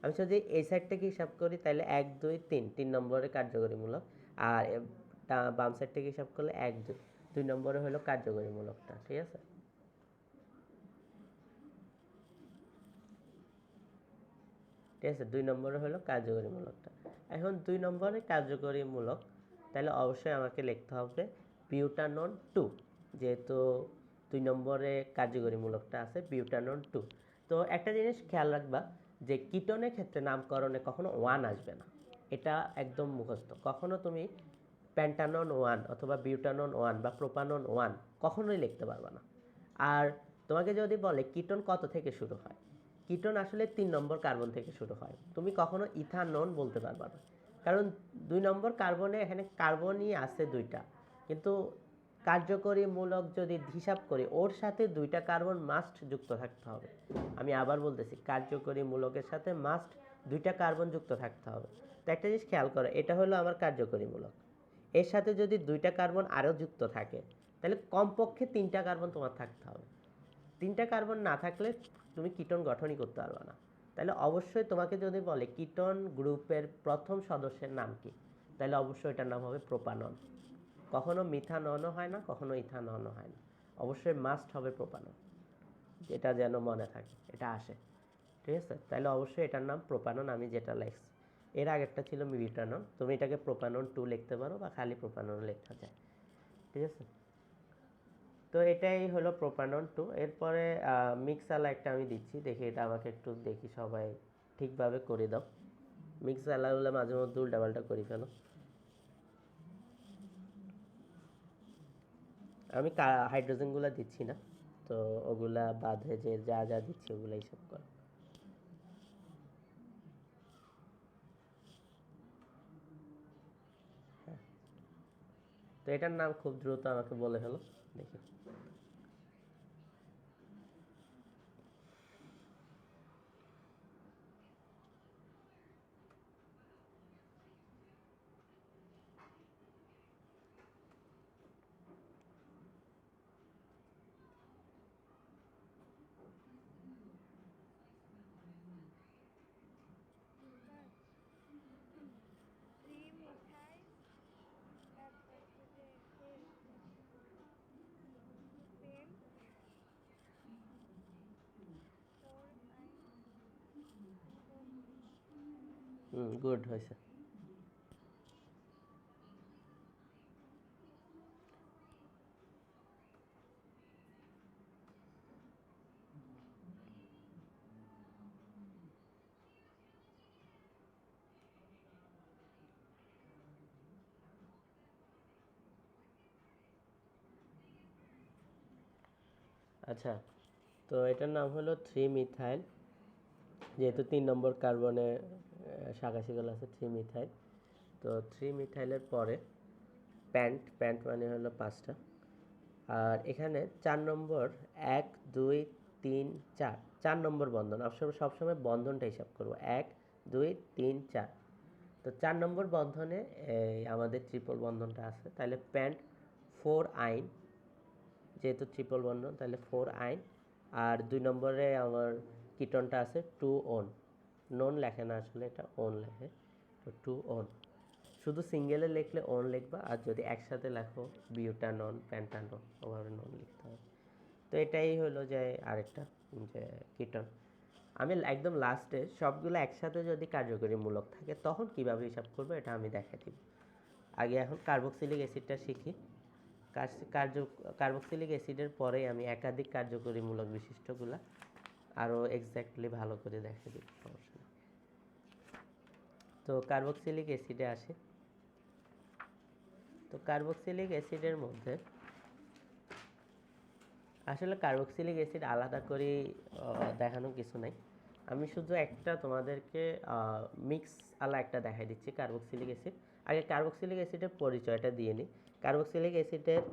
আমি যদি এই সাইড থেকে হিসাব করি তাহলে 1 2 3, 3 নম্বরে কার্যকরীমূলক। আর বাম সাইড থেকে হিসাব করলে 1 2, 2 নম্বরে হলো কার্যকরীমূলকটা। ঠিক আছে, ঠিক আছে, 2 নম্বরে হলো কার্যকরীমূলকটা। এখন 2 নম্বরে কার্যকরীমূলক, তাহলে অবশ্যই আমাকে লিখতে হবে বিউটানন 2, যেহেতু 2 নম্বরে কার্যকরীমূলকটা আছে বিউটানন 2। তো একটা জিনিস খেয়াল রাখবা, যে কিটনের ক্ষেত্রে নামকরণে কখনো 1 আসবে না, এটা একদম মুখস্থ। কখনো তুমি প্যান্টানন 1 অথবা বিউটানন 1 বা প্রোপানন 1 কখনোই লিখতে পারবে না। আর তোমাকে যদি বলে কিটোন কত থেকে শুরু হয়, কিটোন আসলে 3 নম্বর কার্বন থেকে শুরু হয়, তুমি কখনো ইথানন বলতে পারবে না, কারণ 2 নম্বর কার্বনে এখানে কার্বনই আছে 2টা, কিন্তু কার্যকরীমূলক যদি হিসাব করি ওর সাথে 2টা কার্বন মাস্ট যুক্ত থাকতে হবে। আমি আবার বলতেছি, কার্যকরীমূলকের সাথে মাস্ট 2টা কার্বন যুক্ত থাকতে হবে। তো একটা জিনিস খেয়াল করো, এটা হলো আমার কার্যকরীমূলক, এর সাথে যদি 2টা কার্বন আরও যুক্ত থাকে, তাহলে কমপক্ষে 3টা কার্বন তোমার থাকতে হবে। 3টা কার্বন না থাকলে তুমি কিটোন গঠনই করতে পারবে না। তাহলে অবশ্যই তোমাকে যদি বলে কিটোন গ্রুপের প্রথম সদস্যের নাম কি, তাহলে অবশ্যই এটার নাম হবে প্রোপানন। কখনো মিথাননও হয় না, কখনো ইথাননও হয় না, অবশ্যই মাস্ট হবে প্রোপানন। এটা যেন মনে থাকে, এটা আসে। ঠিক আছে, তাহলে অবশ্যই এটার নাম প্রোপানন, আমি যেটা লিখছি। এর আগেরটা ছিল বিউটানন, তুমি এটাকে প্রোপানন 2 লিখতে পারো বা খালি প্রোপানন লেখা যায়। ঠিক আছে, তো এটাই হলো প্রোপানন 2। এরপরে মিক্সালা একটা আমি দিচ্ছি, দেখি এটা আমাকে একটু দেখি সবাই ঠিকভাবে করে দাও। মিক্সালাগুলো মাঝে মধ্যে উল্টাপাল্টা করে ফেলো। আমি হাইড্রোজেনগুলো দিচ্ছি না, তো ওগুলা বাদে যে যা যা দিচ্ছি ওগুলাই সব করো। তো এটার নাম খুব দ্রুত আমাকে বলে ফেলো, দেখি। ত্রিমিথাইল, তারপর হচ্ছে যে পেন 4 গুড হয়েছে। আচ্ছা, তো এটার নাম হলো 3 মিথাইল, যেহেতু 3 নম্বর কার্বনে শাখা আছে 3 মিথাইল। তো 3 মিথাইলের পরে প্যান্ট মানে হলো 5টা। আর এখানে 4 নম্বর, 1 2 3 4, 4 নম্বর বন্ধন, সবসময় বন্ধনটা হিসাব করবো, 1 2 3 4। তো 4 নম্বর বন্ধনে আমাদের ট্রিপল বন্ধনটা আছে, তাহলে প্যান্ট 4 আইন, যেহেতু ট্রিপল বন্ধন তাহলে 4 আইন। আর 2 নম্বরে আমার কিটনটা আছে 2 ওন, নোন লেখে না আসলে, এটা ওন লেখে, তো 2 ওন। শুধু সিঙ্গেলে লিখলে ওন লিখবা, আর যদি একসাথে লেখো বিউটানন, প্যান্টানন, ওভাবে নন লিখতে হবে। তো এটাই হলো যে আরেকটা যে কিটন। আমি একদম লাস্টে সবগুলো একসাথে যদি কার্যকরীমূলক থাকে তখন কিভাবে হিসাব করবো এটা আমি দেখাই দিব। আগে এখন কার্বক্সিলিক অ্যাসিডটা শিখি। কার্বক্সিলিক অ্যাসিডের পরেই আমি একাধিক কার্যকরীমূলক বিশিষ্টগুলা আরও এক্স্যাক্টলি ভালো করে দেখাই দিব, সমস্যা নেই। তো কার্বক্সিলিক অ্যাসিডে আসে। তো কার্বক্সিলিক অ্যাসিডের মধ্যে আসলে কার্বক্সিলিক অ্যাসিড আলাদা করে দেখানো কিছু নাই। আমি শুধু একটা তোমাদেরকে মিক্স আলা একটা দেখাই দিচ্ছি কার্বক্সিলিক অ্যাসিড। আগে কার্বক্সিলিক অ্যাসিডের পরিচয়টা দিয়ে নিই। কার্বক্সিলিক অ্যাসিডের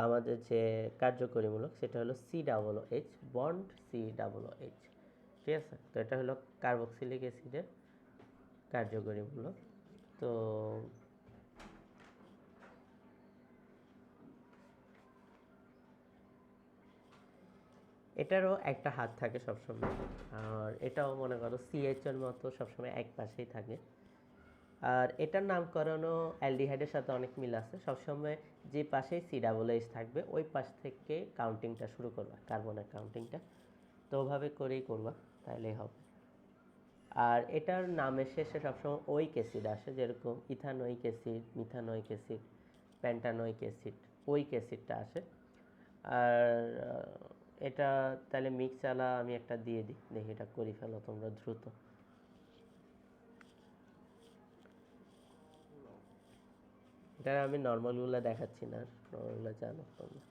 আমাদের যে কার্যকরীমূলক সেটা হলো COOH বন্ড COOH, ঠিক আছে? তো এটা হলো কার্বক্সিলিক অ্যাসিডের কার্যকরীমূলক। তো এটারও একটা হাত থাকে সবসময়, আর এটাও মনে করো CH এর মতো সবসময় এক পাশেই থাকে। আর এটার নামকরণও অ্যালডিহাইডের সাথে অনেক মিল আছে, সবসময় যে পাশেই COOH থাকবে ওই পাশ থেকে কাউন্টিংটা শুরু করবা, কার্বনের কাউন্টিংটা। তো ওভাবে করেই করবা, তাহলেই হবে। আর এটার নামের শেষে সবসময় ওইক অ্যাসিড আসে, যেরকম ethanoic acid, methanoic acid, pentanoic acid, oic অ্যাসিডটা আসে। আর এটা তাহলে মিক্স আলা আমি একটা দিয়ে দিই, দেখি এটা করে ফেলো তোমরা দ্রুত। এটা আমি নর্মালগুলো দেখাচ্ছি না, নর্মালগুলো জানো তোমরা।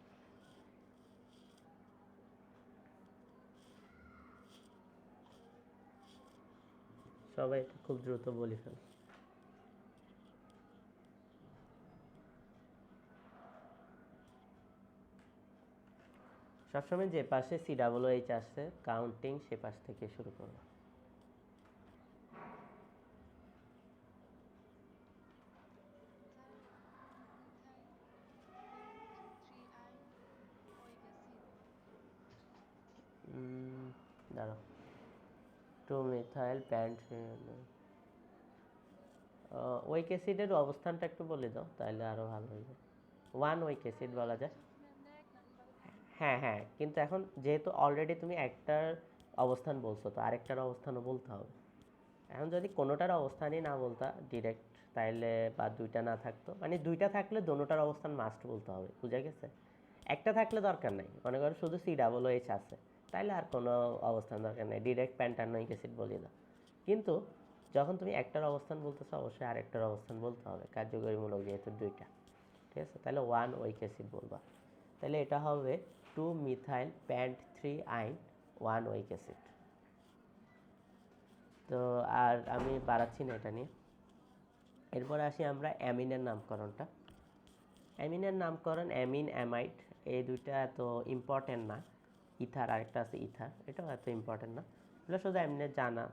সবাই এটা খুব দ্রুত বলে ফেলো। সবসময় যে পাশে COOH আসছে কাউন্টিং সে পাশ থেকে শুরু করবো। দাঁড়াও, 2 মিথাইল প্যান্ট, ওইক অ্যাসিডের অবস্থানটা একটু বলে দাও তাহলে আরো ভালো হবে। 1 ওইক অ্যাসিড বলা যায়। হ্যাঁ হ্যাঁ, কিন্তু এখন যেহেতু অলরেডি তুমি একটার অবস্থান বলছো, তো আরেকটার অবস্থানও বলতে হবে। এখন যদি কোনোটার অবস্থানই না বলতা ডিরেক্ট, তাইলে বা দুইটা না থাকতো, মানে দুইটা থাকলে দোনোটার অবস্থান মাস্ট বলতে হবে, বুঝা গেছে? একটা থাকলে দরকার নাই, মনে করো শুধু COOH আছে, তাইলে আর কোনো অবস্থান দরকার নেই, ডিরেক্ট প্যান্টানোইক অ্যাসিড বলে দাও। কিন্তু যখন তুমি একটার অবস্থান বলতেছো অবশ্যই আরেকটার অবস্থান বলতে হবে, কার্যকরীমূলক যেহেতু দুইটা, ঠিক আছে? তাহলে 1 ওইক অ্যাসিড বলবা, তাহলে এটা হবে 2 মিথাইল প্যান্ট 3 আইন 1 ওইক অ্যাসিড। তো আর আমি বাড়াচ্ছি না এটা নিয়ে। এরপরে আসি আমরা অ্যামিনের নামকরণটা। অ্যামিনের নামকরণ অ্যামিন, অ্যামাইড, এই দুইটা এত ইম্পর্টেন্ট না। ইথার আরেকটা আছে ইথার, এটাও এত ইম্পর্টেন্ট না, এগুলো শুধু এমনি জানা,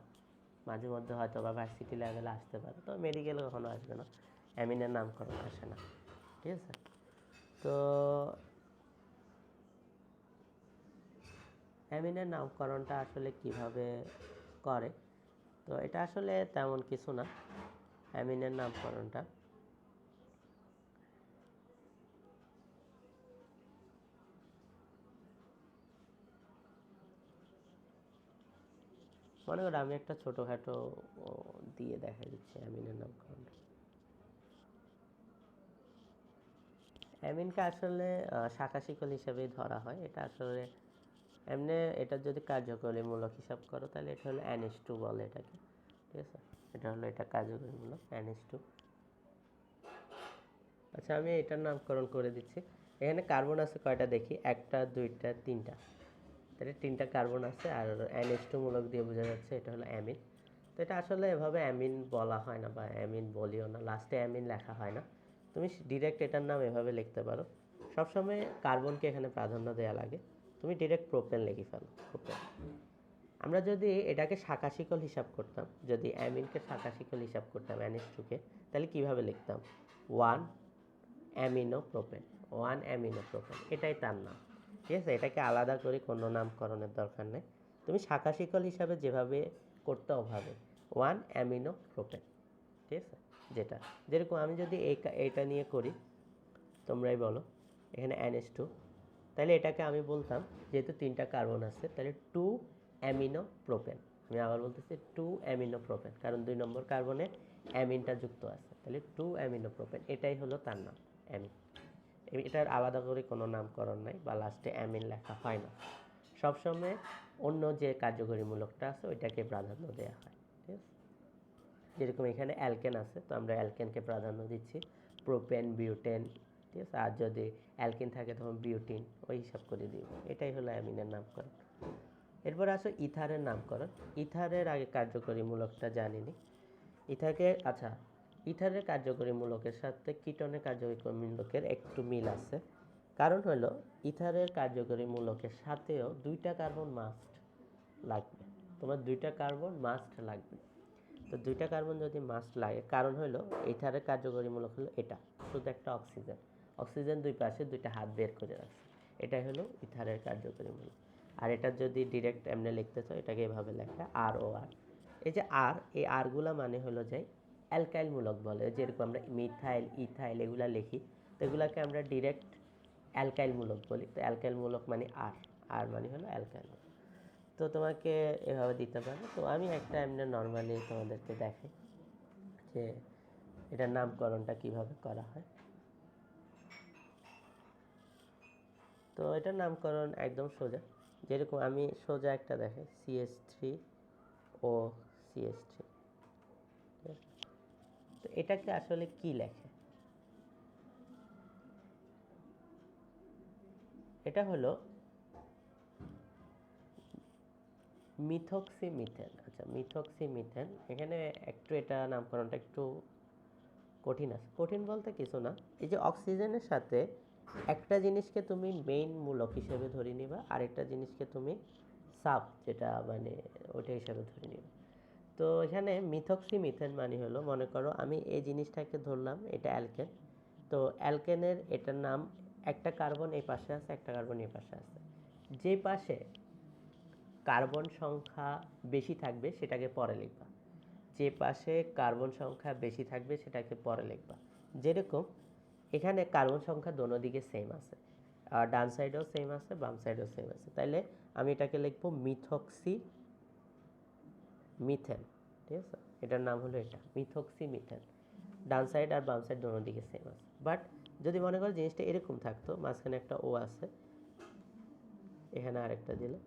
মাঝে মধ্যে হয়তো বা ভার্সিটি লেভেলে আসতে পারে, তো মেডিকেলে কখনো আসবে না, অ্যামিনের নামকরণ আসে না, ঠিক আছে? তো অ্যামিনের নামকরণটা আসলে কিভাবে করে, তো এটা আসলে তেমন কিছু না। অ্যামিনের নামকরণটা মনে করো আমি একটা ছোটোখাটো দিয়ে দেখা দিচ্ছি অ্যামিনের নামকরণটা। অ্যামিনকে আসলে শাখা শিকল হিসেবেই ধরা হয়, এটা আসলে এমনি এটা যদি কার্যকরীমূলক হিসাব করো তাহলে এটা হলো NH2 বলে এটাকে, ঠিক আছে? এটা হলো এটা কার্যকরীমূলক NH2। আচ্ছা, আমি এটার নামকরণ করে দিচ্ছি। এখানে কার্বন আছে কয়টা দেখি, একটা দুইটা তিনটা, তাহলে তিনটা কার্বন আছে আর NH2 মূলক দিয়ে বোঝা যাচ্ছে এটা হলো অ্যামিন। তো এটা আসলে এভাবে অ্যামিন বলা হয় না বা অ্যামিন বলিও না, লাস্টে অ্যামিন লেখা হয় না, তুমি ডিরেক্ট এটার নাম এভাবে লিখতে পারো। সবসময় কার্বনকে এখানে প্রাধান্য দেওয়া লাগে, তুমি ডিরেক্ট প্রোপেন লিখে ফেলো, প্রোপেন। আমরা যদি এটাকে শাখা শিকল হিসাব করতাম, যদি অ্যামিনকে শাখা শিকল হিসাব করতাম NH2 কে, তাহলে কিভাবে লিখতাম, 1 অ্যামিনো প্রোপেন, 1 অ্যামিনো প্রোপেন, এটাই তার নাম। ঠিক আছে, এটাকে আলাদা করে কোনো নামকরণের দরকার নেই, তুমি শাখা শিকল হিসাবে যেভাবে করতে ওভাবে 1 অ্যামিনো প্রোপেন। ঠিক আছে, যেটা যেরকম আমি যদি এইটা নিয়ে করি, তোমরাই বলো, এখানে NH2, তাহলে এটাকে আমি বলতাম, যেহেতু তিনটা কার্বন আছে তাহলে 2 অ্যামিনো প্রোপেন। আমি আবার বলতেছি 2 অ্যামিনো প্রোপেন, কারণ 2 নম্বর কার্বনে অ্যামিনটা যুক্ত আছে, তাহলে 2 অ্যামিনো প্রোপেন, এটাই হলো তার নাম, অ্যামিন। এটার আলাদা করে কোনো নামকরণ নাই বা লাস্টে অ্যামিন লেখা হয় না, সবসময় অন্য যে কার্যকরী মূলকটা আছে ওইটাকে প্রাধান্য দেওয়া হয়। ঠিক আছে, যেরকম এখানে অ্যালকেন আছে, তো আমরা অ্যালকেনকে প্রাধান্য দিচ্ছি, প্রোপেন, বিউটেন। ঠিক আছে, আর যদি অ্যালকিন থাকে তখন বিউটিন, ওই হিসাব করে দিব, এটাই হলো অ্যামিনের নামকরণ। এরপর আসো ইথারের নামকরণ। ইথারের আগে কার্যকরী মূলকটা জানিনি, ইথাকে, আচ্ছা, ইথারের কার্যকরী মূলকের সাথে কিটনের কার্যকরী মূলকের একটু মিল আছে, কারণ হলো ইথারের কার্যকরী মূলকের সাথেও দুইটা কার্বন মাস্ট লাগবে, তোমার দুইটা কার্বন মাস্ট লাগবে। তো দুইটা কার্বন যদি মাস্ট লাগে, কারণ হলো ইথারের কার্যকরী মূলক হলো এটা, শুধু একটা অক্সিজেন, অক্সিজেন দুই পাশে দুইটা হাত বের করে রাখছে, এটাই হলো ইথারের কার্যকরী মূলক। আর এটা যদি ডিরেক্ট এমনি লিখতে চাও, এটাকে এভাবে লেখা ROR। এই যে আর, এই আরগুলা মানে হলো যে অ্যালকাইল মূলক বলে, যেরকম আমরা মিথাইল, ইথাইল এগুলা লিখি, তো এগুলাকে আমরা ডিরেক্ট অ্যালকাইল মূলক বলি। তো অ্যালকাইল মূলক মানে আর, আর মানে হলো অ্যালকাইল মূলক। তো তোমাকে এভাবে দিতে পারো। তো আমি একটা এমনি নর্মালি তোমাদেরকে দেখাই যে এটার নামকরণটা কিভাবে করা হয়। তো এটার নামকরণ একদম সোজা, যেরকম আমি সোজা একটা দেখাই, CH3 ও CH3। তো এটাকে আসলে কি লেখে, এটা হলো মিথক্সিমিথেন। আচ্ছা, মিথক্সিমিথেন, এখানে একটু এটা নামকরণটা একটু কঠিন আছে, কঠিন বলতে কিছু না, এই যে অক্সিজেনের সাথে একটা জিনিসকে তুমি মেইন মূলক হিসেবে ধরে নিবা, আরেকটা জিনিসকে তুমি সাব, যেটা মানে ওইটা হিসাবে ধরে নিবা। তো এখানে মিথক্সিমিথেন মানে হলো, মনে করো আমি এই জিনিসটাকে ধরলাম এটা অ্যালকেন, তো অ্যালকেনের এটার নাম, একটা কার্বন এই পাশে আছে, একটা কার্বন এই পাশে আছে, যে পাশে কার্বন সংখ্যা বেশি থাকবে সেটাকে পরে লিখবা, যে পাশে কার্বন সংখ্যা বেশি থাকবে সেটাকে পরে লিখবা। যেরকম এখানে কার্বন সংখ্যা দোনো দিকে সেম আছে, আর ডান সাইডেও সেম আছে, বাম সাইডেও সেম আছে, তাইলে আমি এটাকে লিখবো মিথক্সি মিথেন। ঠিক আছে, এটার নাম হলো এটা মিথক্সি মিথেন, ডান সাইড আর বাম সাইড দোনো দিকে সেম আছে। বাট যদি মনে করো জিনিসটা এরকম থাকতো, মাঝখানে একটা ও আছে, এখানে আরেকটা দিলে,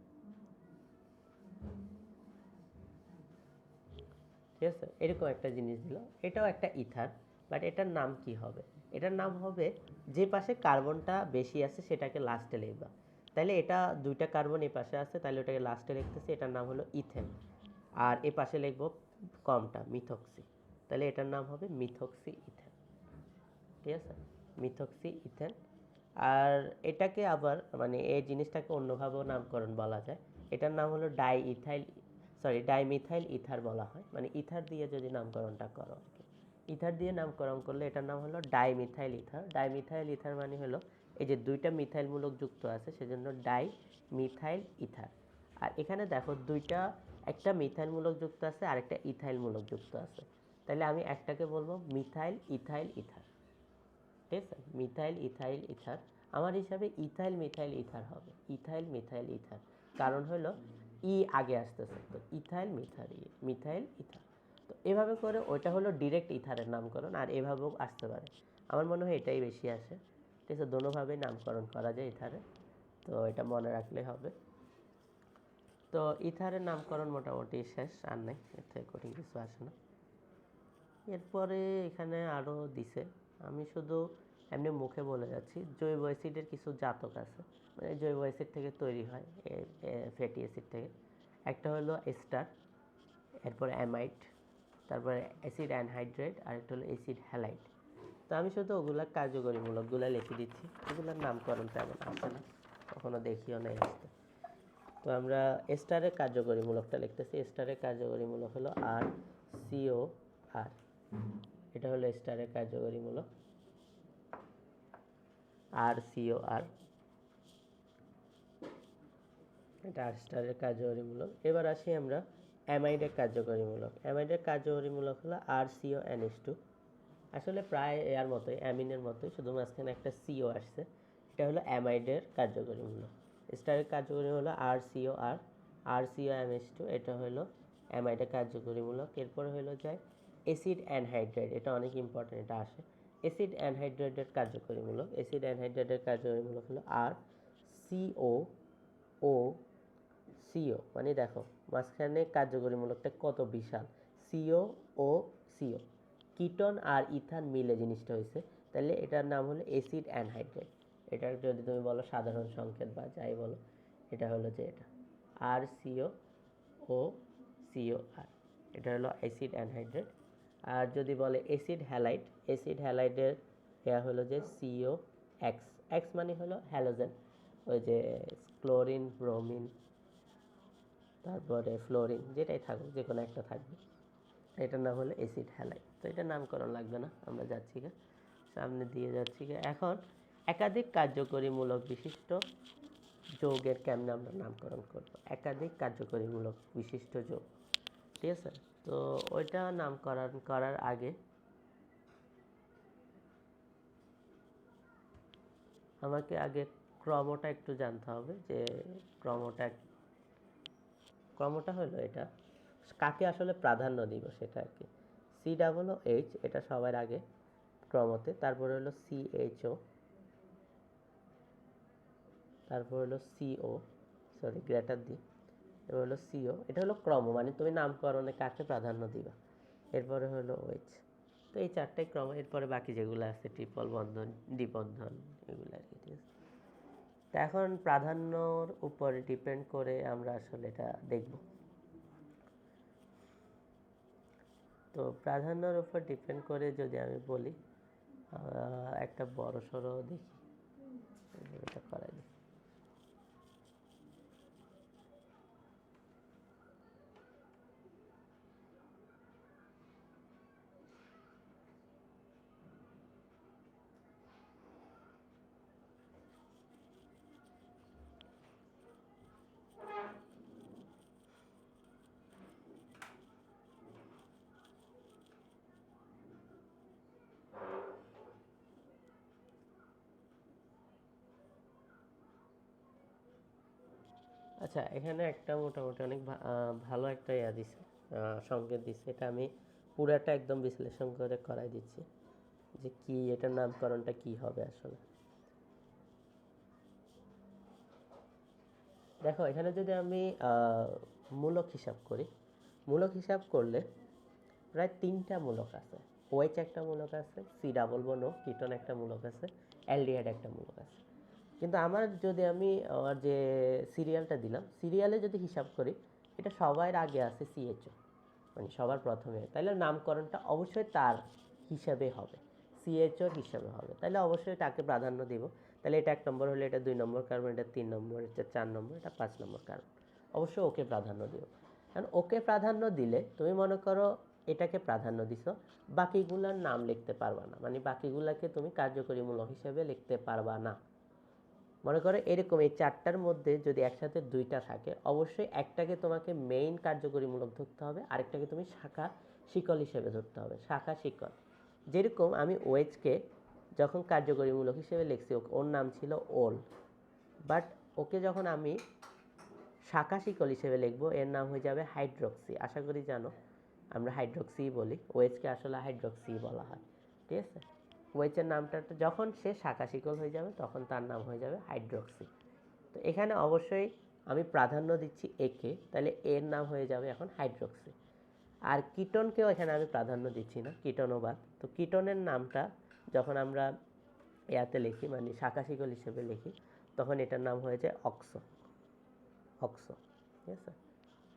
ঠিক আছে, এরকম একটা জিনিস দিল, এটাও একটা ইথার, বাট এটার নাম কি হবে, এটার নাম হবে, যে পাশে কার্বনটা বেশি আছে সেটাকে লাস্টে লিখবা। তাহলে এটা দুইটা কার্বন এই পাশে আছে, তাহলে ওটাকে লাস্টে লিখতেছি, এটার নাম হলো ইথেন। আর এ পাশে লিখবো কমটা, মিথক্সি, তাহলে এটার নাম হবে মিথক্সি ইথেন। ঠিক আছে, মিথক্সি ইথেন। আর এটাকে আবার মানে এই জিনিসটাকে অন্যভাবেও নামকরণ বলা যায়, এটার নাম হলো ডাইমিথাইল ইথার বলা হয়, মানে ইথার দিয়ে যদি নামকরণটা করো আর কি, ইথার দিয়ে নামকরণ করলে এটার নাম হলো ডাইমিথাইল ইথার। ডাইমিথাইল ইথার মানে হলো এই যে দুইটা মিথাইল মূলক যুক্ত আছে সেজন্য ডাইমিথাইল ইথার। আর এখানে দেখো দুইটা, একটা মিথাইল মূলক যুক্ত আছে আর একটা ইথাইল মূলক যুক্ত আছে, তাহলে আমি একটাকে বলবো মিথাইল ইথাইল ইথার। ঠিক আছে, মিথাইল ইথাইল ইথার, আমার হিসাবে ইথাইল মিথাইল ইথার হবে, ইথাইল মিথাইল ইথার, কারণ হলো ই আগে আসতেছে, তো ইথাইল মিথাইল ইথার। তো এভাবে করে ওইটা হলো ডিরেক্ট ইথারের নামকরণ, আর এভাবেও আসতে পারে, আমার মনে হয় এটাই বেশি আসে। ঠিক আছে, দোনোভাবেই নামকরণ করা যায় ইথারে, তো এটা মনে রাখলে হবে। তো ইথারের নামকরণ মোটামুটি শেষ, আর নাই, এর থেকে কঠিন কিছু আসে না। এরপরে এখানে আরও দিছে, আমি শুধু এমনি মুখে বলে যাচ্ছি, জৈব অ্যাসিডের কিছু জাতক আছে, মানে জৈব অ্যাসিড থেকে তৈরি হয় ফ্যাটি অ্যাসিড থেকে। একটা হলো এস্টার, এরপরে অ্যামাইড, তারপরে অ্যাসিড অ্যানহাইড্রেট, আর একটা হলো অ্যাসিড হ্যালাইড। তো আমি শুধু ওগুলা কার্যকরীমূলকগুলো লিখে দিচ্ছি, এগুলোর নামকরণ তেমন আসে না, কখনো দেখিও নাই আসতে। তো আমরা এস্টারের কার্যকরীমূলকটা লিখতেছি। এস্টারের কার্যকরীমূলক হলো আর সিও আর, এটা হলো এস্টারের কার্যকরীমূলক আর সিও আর, এটা এস্টারের কার্যকরীমূলক। এবার আসি আমরা অ্যামাইডের কার্যকরীমূলক। অ্যামাইডের কার্যকরীমূলক হলো আর সিও NH2। আসলে প্রায় এর মতোই, অ্যামিনের মতোই, শুধু মাঝখানে একটা সিও আসছে। এটা হলো অ্যামাইডের কার্যকরীমূলক। স্টারের কার্যকরী হলো আর সিও আর, আর সিও NH2, এটা হলো অ্যামাইডের কার্যকরীমূলক। এরপরে হলো যায় অ্যাসিড অ্যানহাইড্রাইড, এটা অনেক ইম্পর্টেন্ট, এটা আসে। অ্যাসিড অ্যানহাইড্রাইডের কার্যকরীমূলক, অ্যাসিড অ্যানহাইড্রাইডের কার্যকরীমূলক হলো আর সিও ও সিও, মানে দেখো মাঝখানে কার্যকরীমূলকটা কত বিশাল, সিও ও সিও, কিটন আর ইথান মিলে জিনিসটা হয়েছে, তাহলে এটার নাম হলো অ্যাসিড অ্যানহাইড্রাইড। এটার যদি তুমি বলো সাধারণ সংকেত বা যাই বলো, এটা হলো যে এটা আর সিও ও সিও আর, এটা হলো অ্যাসিড অ্যানহাইড্রাইড। আর যদি বলে অ্যাসিড হ্যালাইড, অ্যাসিড হ্যালাইডের ইয়া হলো যে সিও এক্স, এক্স মানে হলো হ্যালোজেন, ওই যে ক্লোরিন, ব্রোমিন, তারপরে ফ্লোরিন, যেটাই থাকুক যে কোনো একটা থাকবে, এটার নাম হলো অ্যাসিড হ্যালাইড। তো এটার নামকরণ লাগবে না, আমরা যাচ্ছি গা সামনে দিয়ে যাচ্ছি গা। এখন একাধিক কার্যকরীমূলক বিশিষ্ট যৌগের কেমনে আমরা নামকরণ করব, একাধিক কার্যকরীমূলক বিশিষ্ট যৌগ, ঠিক আছে। তো ওইটা নামকরণ করার আগে আমাকে আগে ক্রমটা একটু জানতে হবে, যে ক্রমটা হলো এটা, কাকে আসলে প্রাধান্য দিব সেটা আর কি। COOH, এটা সবার আগে ক্রমতে, তারপরে হলো CHO, তারপর হলো CO, সরি গ্রেটার দি, এবার হলো CO, এটা হলো ক্রম, মানে তুমি নামকরণে কাকে প্রাধান্য দিবা। এরপরে হলো OH। তো এই চারটাই ক্রম, এরপরে বাকি যেগুলো আছে ট্রিপল বন্ধন, দ্বিবন্ধন, এগুলো আর কি, ঠিক আছে। তো এখন প্রাধান্যর উপরে ডিপেন্ড করে আমরা আসলে এটা দেখব। তো প্রাধান্যর উপর ডিপেন্ড করে যদি আমি বলি, একটা বড় সড়ো দেখি, এটা করাই দিই। আচ্ছা, এখানে একটা মোটামুটি অনেক ভালো একটা দিছে, সংকেত দিচ্ছে, এটা আমি পুরাটা একদম বিশ্লেষণ করে করাই দিচ্ছি, যে কি এটার নামকরণটা কি হবে আসলে। দেখো এখানে যদি আমি মূলক হিসাব করি, মূলক হিসাব করলে প্রায় 3টা মূলক আছে। OH একটা মূলক আছে, C ডাবল বন্ড ও কিটোন একটা মূলক আছে, অ্যালডিহাইড একটা মূলক আছে। কিন্তু আমার যদি আমি আমার যে সিরিয়ালটা দিলাম, সিরিয়ালে যদি হিসাব করি, এটা সবার আগে আছে CHO, মানে সবার প্রথমে, তাহলে নামকরণটা অবশ্যই তার হিসাবে হবে, CHO হিসাবে হবে, তাহলে অবশ্যই তাকে প্রাধান্য দিব। তাহলে এটা 1 নম্বর হলে এটা 2 নম্বর কার্বন, এটা 3 নম্বর, এটা 4 নম্বর, এটা 5 নম্বর কার্বন, অবশ্যই ওকে প্রাধান্য দিও। কারণ ওকে প্রাধান্য দিলে তুমি মনে করো এটাকে প্রাধান্য দিছো, বাকিগুলোর নাম লিখতে পারবা না, মানে বাকিগুলোকে তুমি কার্যকরীমূলক হিসেবে লিখতে পারবা না। মনে করো এরকম এই 4টার মধ্যে যদি একসাথে 2টা থাকে, অবশ্যই একটাকে তোমাকে মেইন কার্যকরীমূলক ধরতে হবে, আরেকটাকে তুমি শাখা শিকল হিসেবে ধরতে হবে, শাখা শিকল। যেরকম আমি ওয়েজকে যখন কার্যকরীমূলক হিসেবে লিখছি, ওর নাম ছিল ওল, বাট ওকে যখন আমি শাখা শিকল হিসেবে লিখবো, এর নাম হয়ে যাবে হাইড্রক্সি। আশা করি জানো আমরা হাইড্রক্সি বলি, ওয়েজকে আসলে হাইড্রক্সি বলা হয়, ঠিক আছে। ওয়েজের নামটা যখন সে শাখা শিকল হয়ে যাবে, তখন তার নাম হয়ে যাবে হাইড্রক্সি। তো এখানে অবশ্যই আমি প্রাধান্য দিচ্ছি একে, তাহলে এর নাম হয়ে যাবে এখন হাইড্রক্সি। আর কিটনকেও এখানে আমি প্রাধান্য দিচ্ছি না, কিটনও বাদ। তো কিটনের নামটা যখন আমরা ইয়াতে লিখি, মানে শাখা শিকল হিসেবে লিখি, তখন এটার নাম হয়ে যায় অক্সো। অক্সো, ঠিক আছে।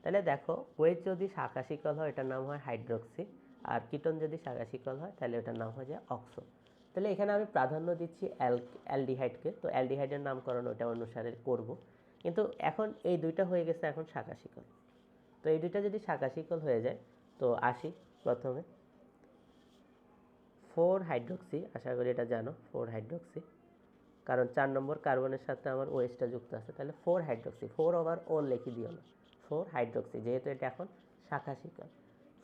তাহলে দেখো, ওয়েজ যদি শাখা শিকল হয় এটার নাম হয় হাইড্রোক্সি, আর কিটোন যদি শাখা শিকল হয় তাহলে এটার নাম হয়ে যায় অক্সো। তাহলে এখানে আমি প্রাধান্য দিচ্ছি অ্যালডিহাইডকে, তো অ্যালডিহাইডের নামকরণ ওটা অনুসারে করব। কিন্তু এখন এই দুইটা হয়ে গেছে এখন শাখা শিকল। তো এই দুইটা যদি শাখা শিকল হয়ে যায়, তো আসি প্রথমে 4 হাইড্রোক্সি, আশা করি এটা জানো 4 হাইড্রোক্সি, কারণ 4 নম্বর কার্বনের সাথে আমার ওএইচটা যুক্ত আছে, তাহলে 4 হাইড্রোক্সি, 4/O লিখে দিও না, 4 হাইড্রোক্সি, যেহেতু এটা এখন শাখা শিকল।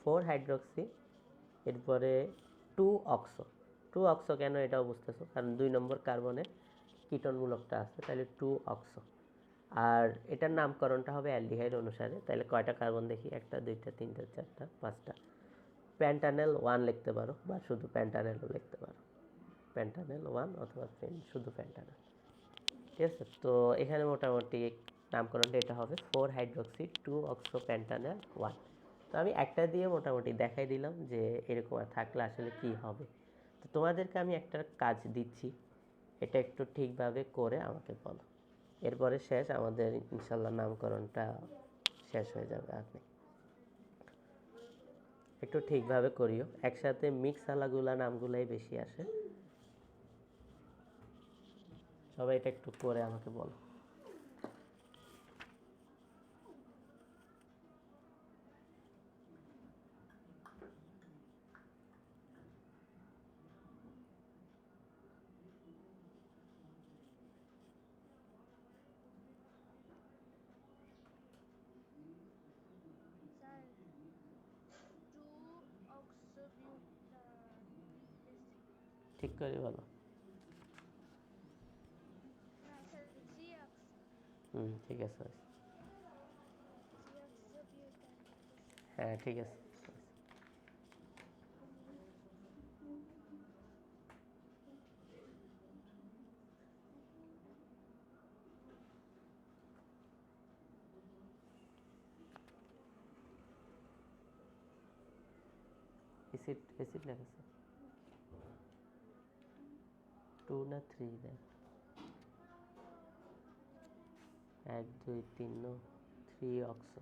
4 হাইড্রোক্সি, এরপরে 2 অক্সো। 2 অক্সো কেন এটাও বুঝতেছো, কারণ 2 নম্বর কার্বনে কিটনমূলকটা আছে, তাহলে 2 অক্সো। আর এটার নামকরণটা হবে অ্যালডিহাইড অনুসারে, তাহলে কয়টা কার্বন দেখি, 1 2 3 4 5টা। প্যান্টানেল 1 লিখতে পারো, বা শুধু প্যান্টানেলও লিখতে পারো, প্যান্টানেল 1 অথবা শুধু প্যান্টানেল, ঠিক আছে। তো এখানে মোটামুটি নামকরণটা এটা হবে 4 হাইড্রোক্সি 2 অক্সো প্যান্টানেল 1। তো আমি একটা দিয়ে মোটামুটি দেখাই দিলাম যে এরকম আর থাকলে আসলে কি হবে। তো তোমাদেরকে আমি একটা কাজ দিচ্ছি, এটা একটু ঠিকভাবে করে আমাকে বলো, এরপরে শেষ, আমাদের ইনশাল্লাহ নামকরণটা শেষ হয়ে যাবে। আপনি একটু ঠিকভাবে করিও, একসাথে মিক্স আলাগুলা নামগুলাই বেশি আসে। সবাই এটা একটু করে আমাকে বলো। স্যার, 2 অক্সোবিউটান ঠিক করে বলো। না স্যার, 3 অক্সো, ঠিক আছে। 3 অক্সোবিউটান। হ্যাঁ, ঠিক আছে। অ্যাসিড অ্যাসিড লেগেছে 2 না 3 দেখ, 1 2 3 নো 3 অক্সো।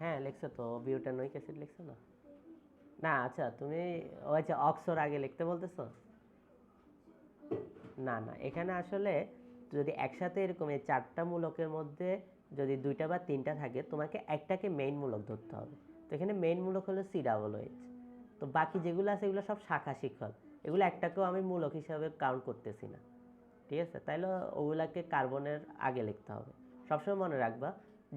হ্যাঁ লিখছো তো, বিউটানোইক অ্যাসিড লিখছো না? না আচ্ছা, তুমি ও আচ্ছা অক্সোর আগে লিখতে বলতেছো। না না, এখানে আসলে যদি একসাথে এরকম এই 4টা মূলকের মধ্যে যদি 2টা বা 3টা থাকে, তোমাকে একটাকে মেইন মূলক ধরতে হবে। তো এখানে মেইন মূলক হলো COOH। তো বাকি যেগুলো আছে এগুলো সব শাখা শিকল, এগুলো একটাকেও আমি মূলক হিসাবে কাউন্ট করতেছি না, ঠিক আছে। তাইলে ওগুলাকে কার্বনের আগে লিখতে হবে। সবসময় মনে রাখবা,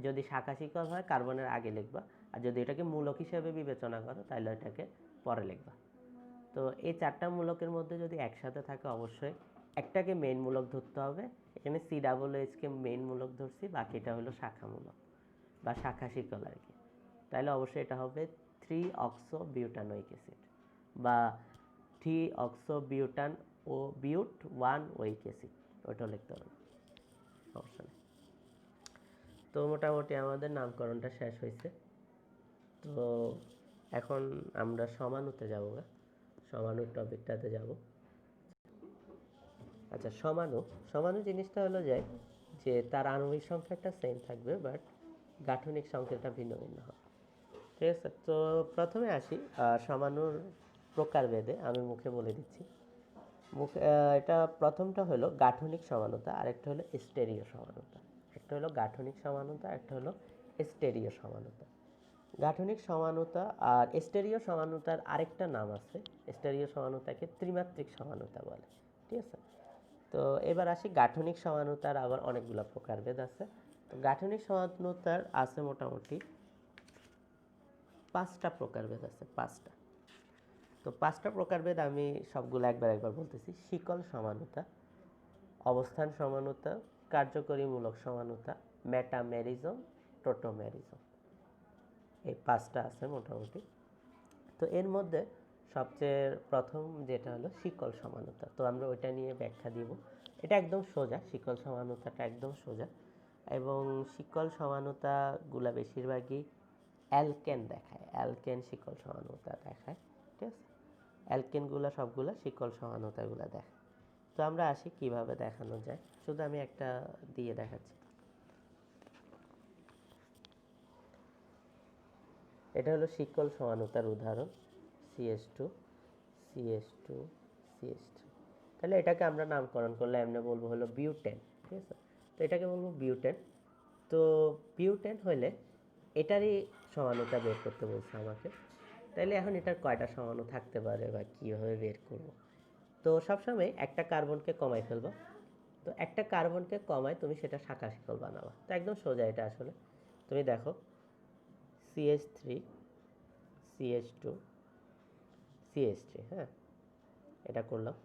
যদি শাখা শিকল হয় কার্বনের আগে লিখবা, আর যদি এটাকে মূলক হিসেবে বিবেচনা করো তাহলে এটাকে পরে লিখবা। তো এই 4টা মূলকের মধ্যে যদি একসাথে থাকে অবশ্যই একটাকে মেইন মূলক ধরতে হবে। এখানে COOHকে মেইন মূলক ধরছি, বাকিটা হলো শাখা মূলক বা শাখা শিকল আর কি। তাহলে অবশ্যই এটা হবে 3 অক্সোবিউটানোইক অ্যাসিড বা 3 অক্সোবিউটান ও বিউট 1 ওইক অ্যাসিড, ওইটাও লিখতে হবে, সমস্যা নেই। তো মোটামুটি আমাদের নামকরণটা শেষ হয়েছে। তো এখন আমরা সমানুতে যাব, সমানুর টপিকটাতে যাব। আচ্ছা, সমাণু, সমাণু জিনিসটা হলো যে তার আণবিক সংখ্যাটা সেম থাকবে, বাট গাঠনিক সংখ্যাটা ভিন্ন ভিন্ন হবে, ঠিক আছে। তো প্রথমে আসি সমাণুর প্রকারভেদে, আমি মুখে বলে দিচ্ছি। মুখে এটা প্রথমটা হলো গাঠনিক সমানুতা, আরেকটা হলো স্টেরিও সমানুতা। একটা হলো গাঠনিক সমানুতা, একটা হলো স্টেরিও সমানুতা। গাঠনিক সমানুতা আর স্টেরিও সমানুতার আরেকটা নাম আছে, স্টেরিও সমানুতাকে ত্রিমাত্রিক সমানুতা বলে, ঠিক আছে। তো এবার আসি গাঠনিক সমানুতার আবার অনেকগুলো প্রকারভেদ আছে। তো গাঠনিক সমানুতার আছে মোটামুটি 5টা প্রকারভেদ আছে, 5টা। তো 5টা প্রকারভেদ আমি সবগুলো একবার বলতেছি। শিকল সমানুতা, অবস্থান সমানুতা, কার্যকরীমূলক সমানুতা, মেটামেরিজম, টোটোমেরিজম, এই 5টা আছে মোটামুটি। তো এর মধ্যে সবচেয়ে প্রথম যেটা হলো শিকল সমানুতা, তো আমরা ওইটা নিয়ে ব্যাখ্যা দিব। এটা একদম সোজা, শিকল সমানুতাটা একদম সোজা, এবং শিকল সমানুতাগুলা বেশিরভাগই অ্যালকেন দেখায়, অ্যালকেন শিকল সমানুতা দেখায়, ঠিক আছে। অ্যালকেনগুলো সবগুলো শিকল সমানুতাগুলো দেখায়। তো আমরা আসি কিভাবে দেখানো যায়, শুধু আমি একটা দিয়ে দেখাচ্ছি। এটা হলো শিকল সমানুতার উদাহরণ, CH2 CH2 CH3। তাহলে এটাকে আমরা নামকরণ করলে এমনি বলবো হলো বিউটেন, ঠিক আছে। তো এটাকে বলবো বিউটেন। তো বিউটেন হলে এটারই সমানুতা বের করতে বলছে আমাকে। তাইলে এখন এটার কয়টা সমাণু থাকতে পারে বা কীভাবে বের করব। তো সবসময় একটা কার্বনকে কমাই ফেলবো। তো একটা কার্বনকে কমায় তুমি সেটা শাখা শিকল বানাবা। তো একদম সোজা এটা আসলে। তুমি দেখো CH3 CH2 CH3, হ্যাঁ, এটা করলাম।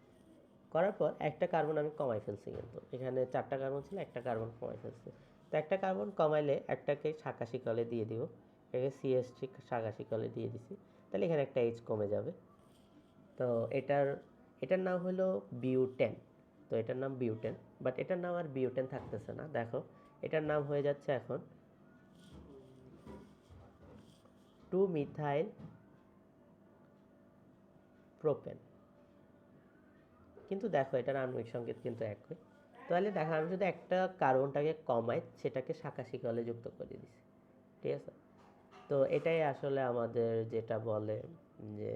করার পর একটা কার্বন আমি কমাই ফেলছি, কিন্তু এখানে 4টা কার্বন ছিল, একটা কার্বন কমাই ফেলছি। তো একটা কার্বন কমাইলে একটাকে শাখা শিকলে দিয়ে দিব, এটাকে CH3 শাখা শিকলে দিয়ে দিছি। তাহলে এখানে একটা H কমে যাবে। তো এটার নাম হলো বিউটেন। তো এটার নাম বিউটেন, বাট এটার নাম আর বিউটেন থাকতেছে না। দেখো এটার নাম হয়ে যাচ্ছে এখন 2-মিথাইল প্রোপেন। কিন্তু দেখো এটার আণবিক সংকেত কিন্তু একই। তাহলে দেখো আমি যদি একটা কার্বনটাকে কমাই সেটাকে শাখা শিকলে যুক্ত করে দিছি, ঠিক আছে। তো এটাই আসলে আমাদের যেটা বলে যে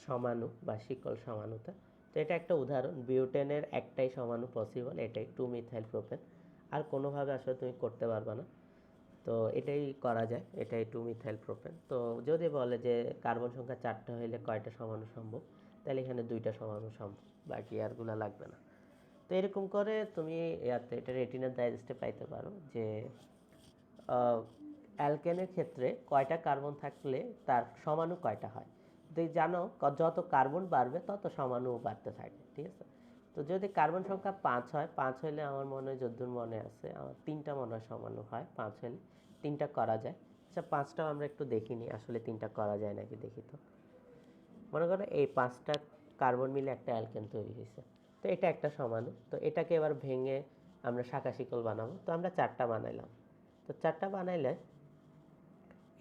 সমাণু বা শিকল সমানুতা। তো এটা একটা উদাহরণ, বিউটেনের একটাই সমাণু পসিবল, এটাই 2-মিথাইল প্রোপেন। আর কোনোভাবে আসলে তুমি করতে পারবে না। তো এটাই করা যায়, এটাই 2-মিথাইল প্রোপেন। তো যদি বলে যে কার্বন সংখ্যা 4টা হইলে কয়টা সমাণু সম্ভব, তাহলে এখানে 2টা সমাণু সম্ভব, বাকি আরগুলা লাগবে না। তো এরকম করে তুমি এটা রেটিনার ডাইজেস্টে পাইতে পারো যে অ্যালকেনের ক্ষেত্রে কয়টা কার্বন থাকলে তার সমাণু কয়টা হয়। তো জানো যত কার্বন বাড়বে তত সমাণু বাড়তে থাকে, ঠিক আছে। তো যদি কার্বন সংখ্যা 5 হয়, 5 হলে আমার মনে হয়, যদ্দূর মনে আছে আমার 3টা মনে হয় সমাণু হয়। 5 হলে 3টা করা যায়। আচ্ছা 5টাও আমরা একটু দেখিনি আসলে 3টা করা যায় নাকি, দেখি তো। মনে করো এই 5টা কার্বন মিলে একটা অ্যালকেন তৈরি হয়েছে। তো এটা একটা সমাণু। তো এটাকে এবার ভেঙে আমরা শাখা শিকল বানাবো। তো আমরা 4টা বানাইলাম। তো 4টা বানাইলে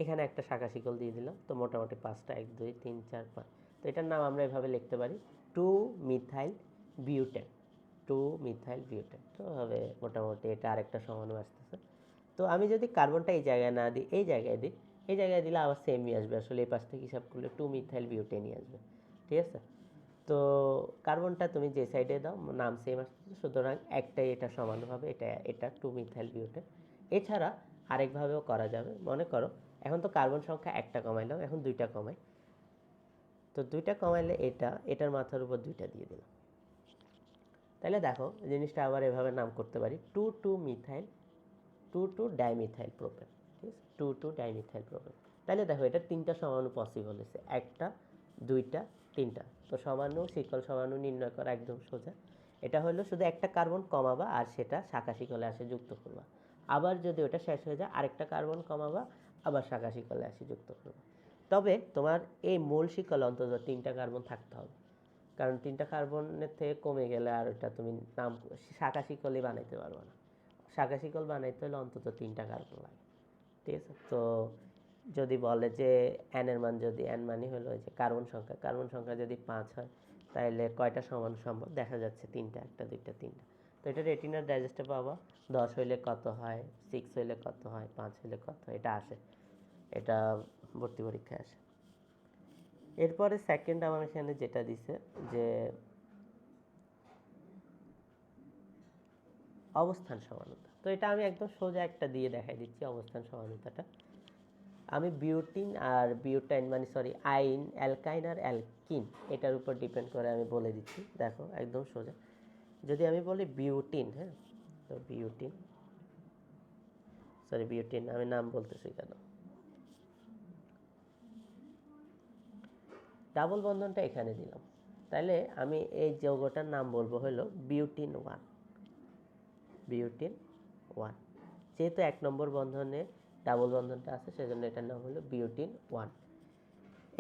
এখানে একটা শাখা শিকল দিয়ে দিলাম। তো মোটামুটি 5টা, 1 2 3 4 5। তো এটার নাম আমরা এভাবে লিখতে পারি 2-মিথাইল বিউটেন। 2-মিথাইল বিউটেন। তো হবে মোটামুটি এটা আরেকটা সমাণু আসতেছে। তো আমি যদি কার্বনটা এই জায়গায় না দিই, এই জায়গায় দিই, এই জায়গায় দিলে আবার সেমই আসবে। আসলে এই পাশ থেকে হিসাব করলে 2-মিথাইল বিউটেনই আসবে, ঠিক আছে। তো কার্বনটা তুমি যে সাইডে দাও নাম সেম আসতেছে, সুতরাং একটাই এটা সমাণু হবে, এটা 2-মিথাইল বিউটেন। এছাড়া আরেকভাবেও করা যাবে। মনে করো এখন তো কার্বন সংখ্যা একটা কমাইলাম, এখন 2টা কমাই। তো 2টা কমাইলে এটার মাথার উপর 2টা দিয়ে দিলাম। তাহলে দেখো জিনিসটা আবার এভাবে নাম করতে পারি 2,2-মিথাইল 2,2-ডাইমিথাইল প্রোপেন, ঠিক আছে। 2,2-ডাইমিথাইল প্রোপেন। তাহলে দেখো এটা 3টা সমাণু পসিবল হয়েছে, একটা, 2টা, 3টা। তো সমাণু শিকল সমাণু নির্ণয় করা একদম সোজা। এটা হলো শুধু একটা কার্বন কমাবা আর সেটা শাখা শিকলে আসে যুক্ত করবা। আবার যদি ওটা শেষ হয়ে যায় আরেকটা কার্বন কমাবা, আবার শাখা শিকলে আসে যুক্ত করবা। তবে তোমার এই মূল শিকলে অন্তত 3টা কার্বন থাকতে হবে, কারণ 3টা কার্বনের থেকে কমে গেলে আর ওটা তুমি নাম শাখা শিকলই বানাইতে পারবে না। শাখা শিকল বানাইতে হলে অন্তত 3টা কার্বন লাগে, ঠিক আছে। তো যদি বলে যে এর মান, যদি এন মানই হলো যে কার্বন সংখ্যা যদি 5 হয় তাহলে কয়টা সমান সম্ভব, দেখা যাচ্ছে 3টা, 1টা 2টা 3টা। তো এটা রেটিনার ডাইজেস্টে পাবা 10 হইলে কত হয়, 6 হইলে কত হয়, 5 হইলে কত হয়, এটা আসে, এটা ভর্তি পরীক্ষায় আসে। এরপরে সেকেন্ড আমার এখানে যেটা দিছে যে অবস্থান সমানুতা। তো এটা আমি একদম সোজা একটা দিয়ে দেখাই দিচ্ছি অবস্থান সমানুতাটা। আমি বিউটিন আর বিউটাইন মানে আইন, অ্যালকাইন আর অ্যালকিন, এটার উপর ডিপেন্ড করে আমি বলে দিচ্ছি। দেখো একদম সোজা। যদি আমি বলি বিউটিন, হ্যাঁ, তো বিউটিন আমি নাম বলতেছি কেন, ডাবল বন্ধনটা এখানে দিলাম। তাহলে আমি এই যৌগটার নাম বলবো হলো বিউটিন 1। বিউটিন 1, যেহেতু 1 নম্বর বন্ধনে ডাবল বন্ধনটা আছে সেজন্য এটার নাম হলো বিউটিন 1।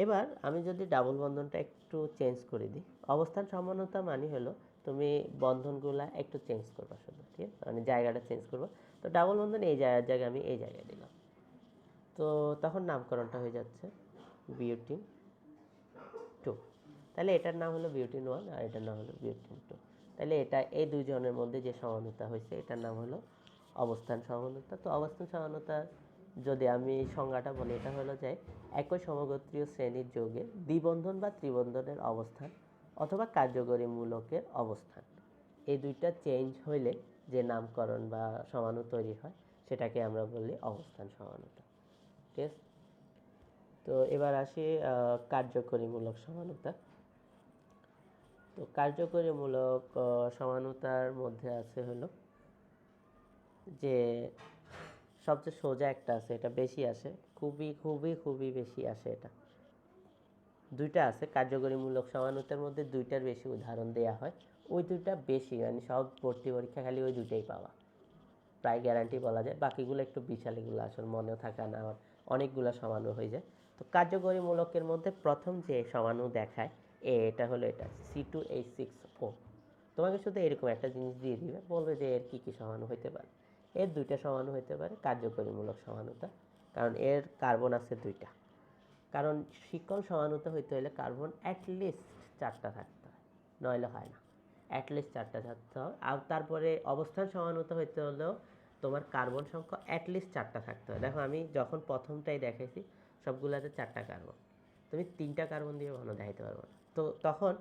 এবার আমি যদি ডাবল বন্ধনটা একটু চেঞ্জ করে দিই, অবস্থান সমানতা মানে হলো তুমি বন্ধনগুলা একটু চেঞ্জ করবা শুধু, ঠিক আছে, মানে জায়গাটা চেঞ্জ করবা। তো ডাবল বন্ধন এই জায়গায় আমি এই জায়গায় দিলাম। তো তখন নামকরণটা হয়ে যাচ্ছে বিউটিন 2। তাহলে এটার নাম হলো বিউটিন 1 আর এটার নাম হলো বিউটিন 2। তাহলে এটা এই দুইজনের মধ্যে যে সমানতা হয়েছে এটার নাম হলো অবস্থান সমানতা। তো অবস্থান সমানতা যদি আমি সংজ্ঞাটা বলি, এটা হলো যে একই সমগোত্রীয় শ্রেণীর যৌগের দ্বিবন্ধন বা ত্রিবন্ধনের অবস্থান অথবা কার্যকরী মূলকের অবস্থান, এই দুইটা চেঞ্জ হইলে যে নামকরণ বা সমাণু তৈরি হয় সেটাকে আমরা বলি অবস্থান সমানতা। ঠিক আছে, তো এবার আসি কার্যকরীমূলক সমানতা। তো কার্যকরীমূলক সমানতার মধ্যে আছে হলো যে সবচেয়ে সোজা একটা আছে, এটা বেশি আসে, খুবই খুবই খুবই বেশি আসে। এটা দুইটা আছে কার্যকরীমূলক সমানতার মধ্যে, দুইটার বেশি উদাহরণ দেওয়া হয়। ওই দুইটা বেশি, মানে সব ভর্তি পরীক্ষা খালি ওই দুইটাই পাওয়া, প্রায় গ্যারান্টি বলা যায়। বাকিগুলো একটু বিশাল, এগুলো আসলে মনেও থাকে না, আবার অনেকগুলো সমাণু হয়ে যায়। তো কার্যকরীমূলকের মধ্যে প্রথম যে সমাণু দেখায় এটা হলো এটা C2H6O। তোমাকে শুধু এরকম একটা জিনিস দিয়ে দিবে, বলবে যে এর কী কী সমাণু হইতে পারে। এর দুইটা সমাণু হইতে পারে কার্যকরীমূলক সমানুতা, কারণ এর কার্বন আছে দুইটা। কারণ শিকল সমানুতা হইতে হলে কার্বন অ্যাটলিস্ট 4টা থাকতে হয়, নইলে হয় না। অ্যাটলিস্ট 4টা থাকতে হয়। আর তারপরে অবস্থান সমানুতা হইতে হলেও তোমার কার্বন সংখ্যা অ্যাটলিস্ট 4টা থাকতে হয়। দেখো আমি যখন প্রথমটাই দেখাইছি সবগুলোতে 4টা কার্বন, তুমি 3টা কার্বন দিয়ে ঘন দেখাইতে পারবো না। তো তখন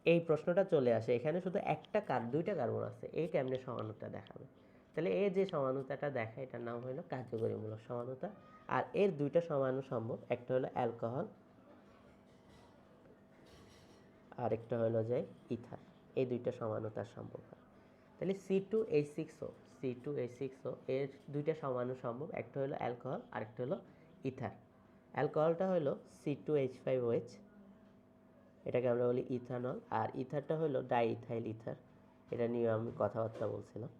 এই প্রশ্নটা চলে আসে, এখানে শুধু দুইটা কার্বন আছে, এই কেমনে সমানুতা দেখাবে। তাহলে এই যে সমানুতাটা দেখায় এটার নাম হলো কার্যকরীমূলক সমানুতা। আর এর দুইটা সমাণু সম্ভব, একটা হলো অ্যালকোহল আর একটা হলো যে ইথার, এই দুইটা সমানুতার সম্ভব হয়। তাহলে C2H6O এর দুইটা সমাণু সম্ভব, একটা হলো অ্যালকোহল আর একটা হলো ইথার। অ্যালকোহলটা হলো C2H5OH, এটাকে আমরা বলি ইথানল। আর ইথারটা হলো ডাইইথাইল ইথার, এটা নিয়ে আমি কথাবার্তা বলছিলাম।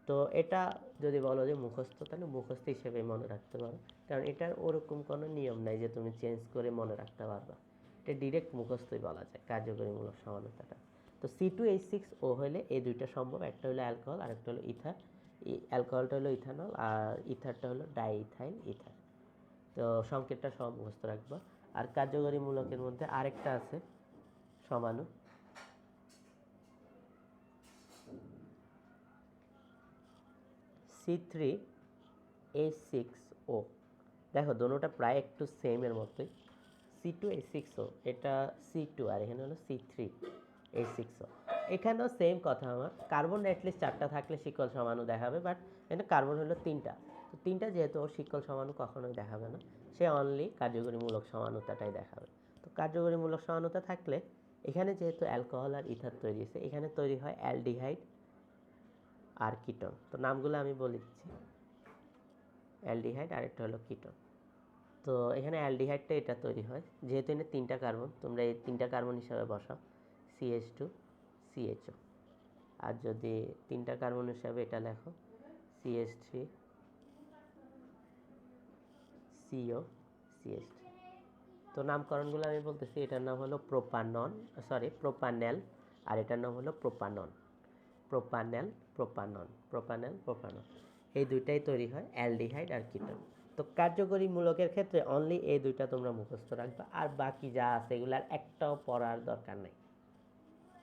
তো এটা যদি বলো যে মুখস্থ, তাহলে মুখস্থ হিসেবে মনে রাখতে পারো, কারণ এটার ওরকম কোনো নিয়ম নাই যে তুমি চেঞ্জ করে মনে রাখতে পারবা। এটা ডিরেক্ট মুখস্থই বলা যায় কার্যকরীমূলক সমানুতাটা। তো C2H6O হলে এই দুইটা সম্ভব, একটা হলো অ্যালকোহল আর একটা হলো ইথার। অ্যালকোহলটা হলো ইথানল আর ইথারটা হলো ডাইইথাইল ইথার। তো সংকেতটা সব মুখস্থ রাখবা। আর কার্যকরীমূলকের মধ্যে আরেকটা আছে সমাণু, C3H6O। দেখো দোনোটা প্রায় একটু সেমের মতোই। C2H6O এটা C2 আর এখানে হলো C3H6O। এখানেও সেম কথা, আমার কার্বন অ্যাটলিস্ট 4টা থাকলে শিকল সমাণু দেখাবে, বাট এখানে কার্বন হলো 3টা। তো 3টা যেহেতু ওর শিকল সমাণু কখনোই দেখাবে না, সে অনলি কার্যকরীমূলক সমানুতাটাই দেখাবে। তো কার্যকরীমূলক সমানুতা থাকলে এখানে যেহেতু অ্যালকোহল আর ইথার তৈরি হয়েছে, এখানে তৈরি হয় অ্যালডিহাইড আর কিটোন। তো নামগুলো আমি বলে দিচ্ছি, অ্যালডিহাইড আর একটা হলো কিটোন। তো এখানে অ্যালডিহাইডটা এটা তৈরি হয়, যেহেতু এখানে 3টা কার্বন, তোমরা এই 3টা কার্বন হিসাবে বসাও CH2CHO। আর যদি 3টা কার্বন হিসাবে এটা লেখো CH3COCH3। তো নামকরণগুলো আমি বলতেছি, এটার নাম হলো প্রোপানেল, আর এটার নাম হলো প্রোপানল। এই দুইটাই তৈরি হয় অ্যালডিহাইড আর কিটোন। তো কার্যকরী মূলকের ক্ষেত্রে অনলি এই দুইটা তোমরা মুখস্থ রাখবা, আর বাকি যা আছে এগুলার একটাও পড়ার দরকার নেই,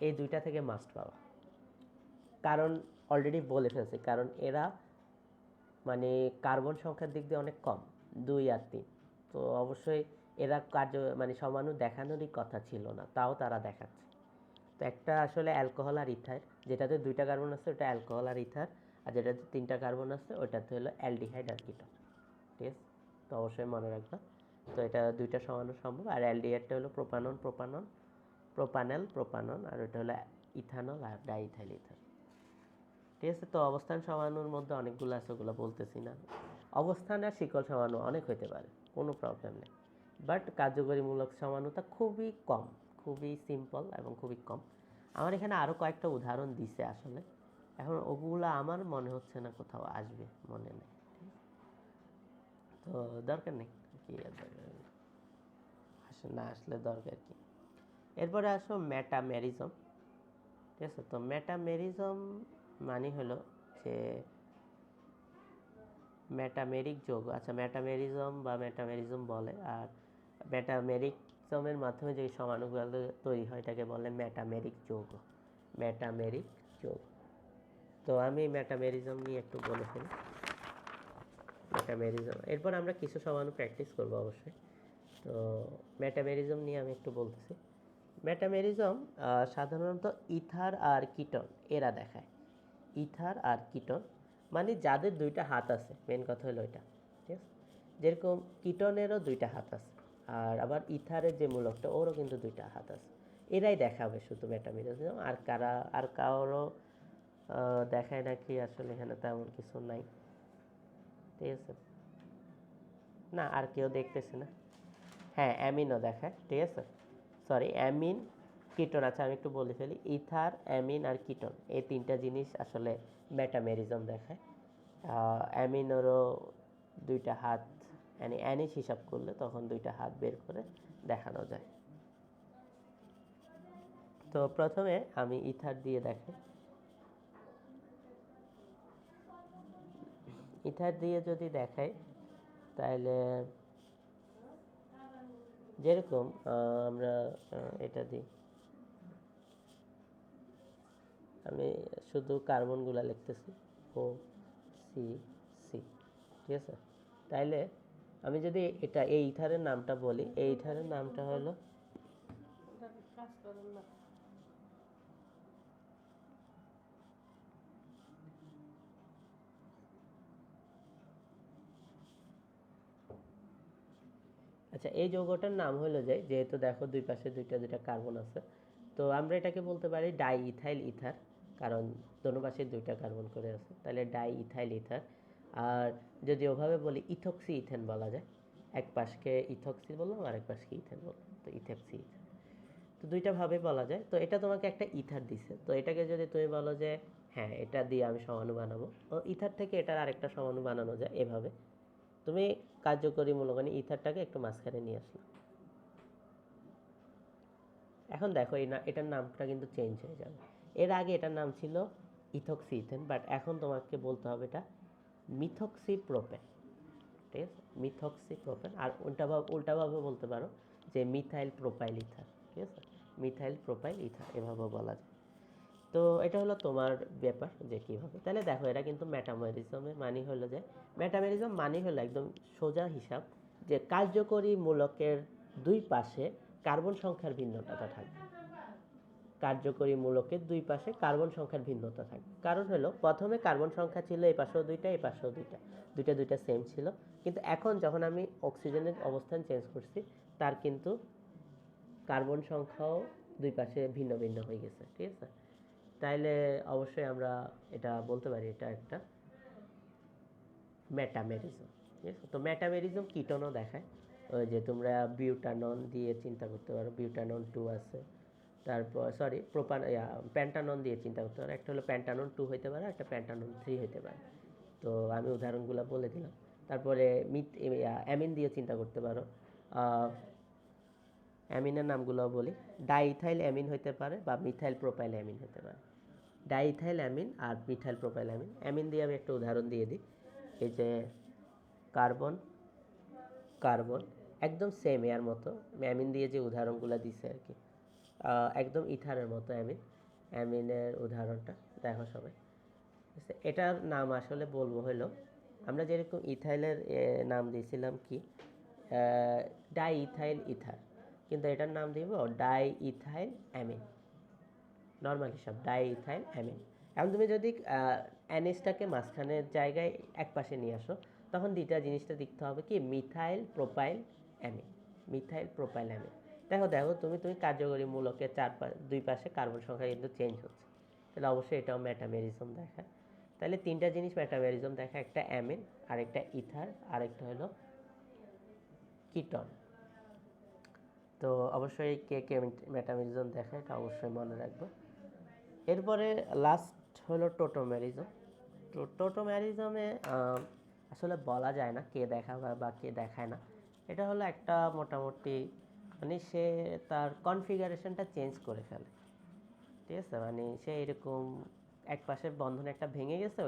এই দুইটা থেকে মাস্ট পাওয়া। কারণ অলরেডি বলে ফেলছি, কারণ এরা মানে কার্বন সংখ্যার দিক দিয়ে অনেক কম, 2 আর 3। তো অবশ্যই এরা মানে সমাণু দেখানোরই কথা ছিল না, তাও তারা দেখাচ্ছে। তো একটা আসলে অ্যালকোহল আর ইথার, যেটাতে 2টা কার্বন আছে ওটা অ্যালকোহল আর ইথার, আর যেটাতে 3টা কার্বন আছে ওটাতে হলো অ্যালডিহাইড আর কিটোন। ঠিক আছে, তো অবশ্যই মনে রাখবা। তো এটা দুইটা সমাণু সম্ভব। আর অ্যালডিহাইডটা হলো প্রোপানল, আর ওটা হলো ইথানল আর ডাইইথাইল ইথার। ঠিক আছে, তো অবস্থান সমাণুর মধ্যে অনেকগুলো আছে, ওগুলো বলতেছি না। অবস্থান আর শিকল সমাণু অনেক হইতে পারে, কোনো প্রবলেম নেই, বাট কার্যকরীমূলক সমানুতা খুবই কম, খুবই সিম্পল এবং খুবই কম। আমার এখানে আরও কয়েকটা উদাহরণ দিছে আসলে, এখন ওগুলো আমার মনে হচ্ছে না কোথাও আসবে, মনে নেই। তো দরকার নেই, কি আর দরকার, না আসলে দরকার কি। এরপরে আসো মেটামেরিজম। ঠিক আছে। তো মেটামেরিজম মানে হলো যে মেটামেরিক যৌগ, আচ্ছা মেটামেরিজম বা মেটামেরিজম বলে, আর মেটামেরিজমের মাধ্যমে যে সমাণুগুলো তৈরি হয় এটাকে বলে মেটামেরিক যৌগ। মেটামেরিক যৌগ। তো আমি মেটামেরিজম নিয়ে একটু বলে ফেলি। মেটামেরিজম, এরপর আমরা কিছু সমাণু প্র্যাকটিস করবো অবশ্যই। তো মেটামেরিজম নিয়ে আমি একটু বলতেছি। মেটামেরিজম সাধারণত ইথার আর কিটন এরা দেখায়। ইথার আর কিটন মানে যাদের দুইটা হাত আছে, মেন কথা হলো এটা, ঠিক আছে। যেরকম কিটনেরও দুইটা হাত আছে, আর আবার ইথারের যে মূলকটা ওরও কিন্তু দুইটা হাত আছে। এরাই দেখাবে শুধু মেটামেরিজম, আর কারো দেখায় নাকি আসলে এখানে তেমন কিছু নাই, ঠিক আছে। না, আর কেউ দেখতেছে না। হ্যাঁ, অ্যামিনও দেখায়, ঠিক আছে। Sorry, amine, ketone. আচ্ছা আমি একটু বলে ফেলি, ইথার, অ্যামিন আর কিটোন এই তিনটা জিনিস আসলে মেটামেরিজম দেখায়। অ্যামিনেরও দুইটা হাত, মানে অ্যানিস হিসাব করলে তখন দুইটা হাত বের করে দেখানো যায়। তো প্রথমে আমি ইথার দিয়ে দেখাই। ইথার দিয়ে যদি দেখাই তাহলে যেরকম আমরা এটা দিই, আমি শুধু কার্বনগুলো লিখতেছি, ও সি সি, ঠিক আছে। তাইলে আমি যদি এই ইথারের নামটা বলি, এই ইথারের নামটা হলো, আচ্ছা এই যৌগটার নাম হলো যে, যেহেতু দেখো দুই পাশে দুইটা দুইটা কার্বন আছে, তো আমরা এটাকে বলতে পারি ডাই ইথাইল ইথার, কারণ দোনো পাশে দুইটা কার্বন করে আছে, তাহলে ডাই ইথাইল ইথার। আর যদি ওভাবে বলি ইথক্সি ইথেন বলা যায়, এক পাশকে ইথক্সি বললাম আর এক পাশকে ইথেন বললাম, তো ইথক্সি ইথেন। তো দুইটা ভাবে বলা যায়। তো এটা তোমাকে একটা ইথার দিছে, তো এটাকে যদি তুমি বলো যে হ্যাঁ এটা দিয়ে আমি সমাণু বানাবো, তো ইথার থেকে এটার আরেকটা সমাণু বানানো যায় এভাবে। তুমি কার্যকরী মূলকণি ইথারটাকে একটু মাঝখানে নিয়ে আসলে, এখন দেখো এটার নামটা কিন্তু চেঞ্জ হয়ে যাবে। এর আগে এটার নাম ছিল ইথক্সি ইথেন, বাট এখন তোমাকে বলতে হবে এটা মিথক্সি প্রোপেন, ঠিক আছে। মিথক্সি প্রোপেন, আর উল্টাভাবে বলতে পারো যে মিথাইল প্রোপাইল ইথার, ঠিক আছে। মিথাইল প্রোপাইল ইথার এভাবে বলা যায়। তো এটা হলো তোমার ব্যাপার যে কীভাবে। তাহলে দেখো এরা কিন্তু মেটামেরিজমের মানে হলো যে, মেটামেরিজম মানে হলো একদম সোজা হিসাব, যে কার্যকরী মূলকের দুই পাশে কার্বন সংখ্যার ভিন্নতা থাকবে। কার্যকরী মূলকের দুই পাশে কার্বন সংখ্যার ভিন্নতা থাকবে। কারণ হলো প্রথমে কার্বন সংখ্যা ছিল এই পাশেও দুইটা এই পাশেও দুইটা, দুইটা দুইটা সেম ছিল, কিন্তু এখন যখন আমি অক্সিজেনের অবস্থান চেঞ্জ করছি, তার কিন্তু কার্বন সংখ্যাও দুই পাশে ভিন্ন ভিন্ন হয়ে গেছে, ঠিক আছে। তাইলে অবশ্যই আমরা এটা বলতে পারি এটা একটা মেটামেরিজম, ঠিক আছে। তো মেটামেরিজম কিটোনও দেখায়, ওই যে তোমরা বিউটানন দিয়ে চিন্তা করতে পারো, বিউটানন 2 আছে, তারপর সরি প্যান্টানন দিয়ে চিন্তা করতে পারো, একটা হলো প্যান্টানন 2 হইতে পারে, একটা প্যান্টানন 3 হইতে পারে। তো আমি উদাহরণগুলো বলে দিলাম। তারপরে অ্যামিন দিয়ে চিন্তা করতে পারো, অ্যামিনের নামগুলো বলি, ডাইইথাইল অ্যামিন হইতে পারে বা মিথাইল প্রোপাইল অ্যামিন হতে পারে। ডাইইথাইল অ্যামিন আর মিথাইল প্রোপাইল অ্যামিন। অ্যামিন দিয়ে আমি একটা উদাহরণ দিয়ে দিই, এই যে কার্বন কার্বন একদম সেম এর মতো, অ্যামিন দিয়ে যে উদাহরণগুলো দিছে আর কি, একদম ইথারের মতো অ্যামিন। অ্যামিনের উদাহরণটা দেখো সবাই, এটার নাম আসলে বলবো হলো, আমরা যেরকম ইথাইলের নাম দিয়েছিলাম কি ডাই ইথাইল ইথার, কিন্তু এটার নাম দিব ডাই ইথাইল অ্যামিন, নর্মাল হিসাব ডাই ইথাইল অ্যামিন। এখন তুমি যদি অ্যানিসটাকে মাঝখানের জায়গায় এক পাশে নিয়ে আসো, তখন দুইটা জিনিসটা দেখতে হবে কি methyl propyl amine, methyl propyl amine. দেখো দেখো তুমি কার্যকরী মূলকের দুই পাশে কার্বন সংখ্যা কিন্তু চেঞ্জ হচ্ছে, তাহলে অবশ্যই এটাও মেটামেরিজম দেখায়। তাহলে তিনটা জিনিস মেটামেরিজম দেখায়, একটা অ্যামিন, আরেকটা ইথার, আরেকটা হলো কিটন। তো অবশ্যই কে কে মেটামেরিজম দেখায় এটা অবশ্যই মনে রাখবো। এরপরে লাস্ট হলো টোটোমেরিজম। তো টোটোমেরিজমে আসলে বলা যায় না কে দেখায় বা কে দেখায় না। এটা হলো একটা মোটামুটি মানে সে তার কনফিগারেশনটা চেঞ্জ করে ফেলে, ঠিক আছে, মানে সে এরকম এক পাশের বন্ধন একটা ভেঙে গেছে,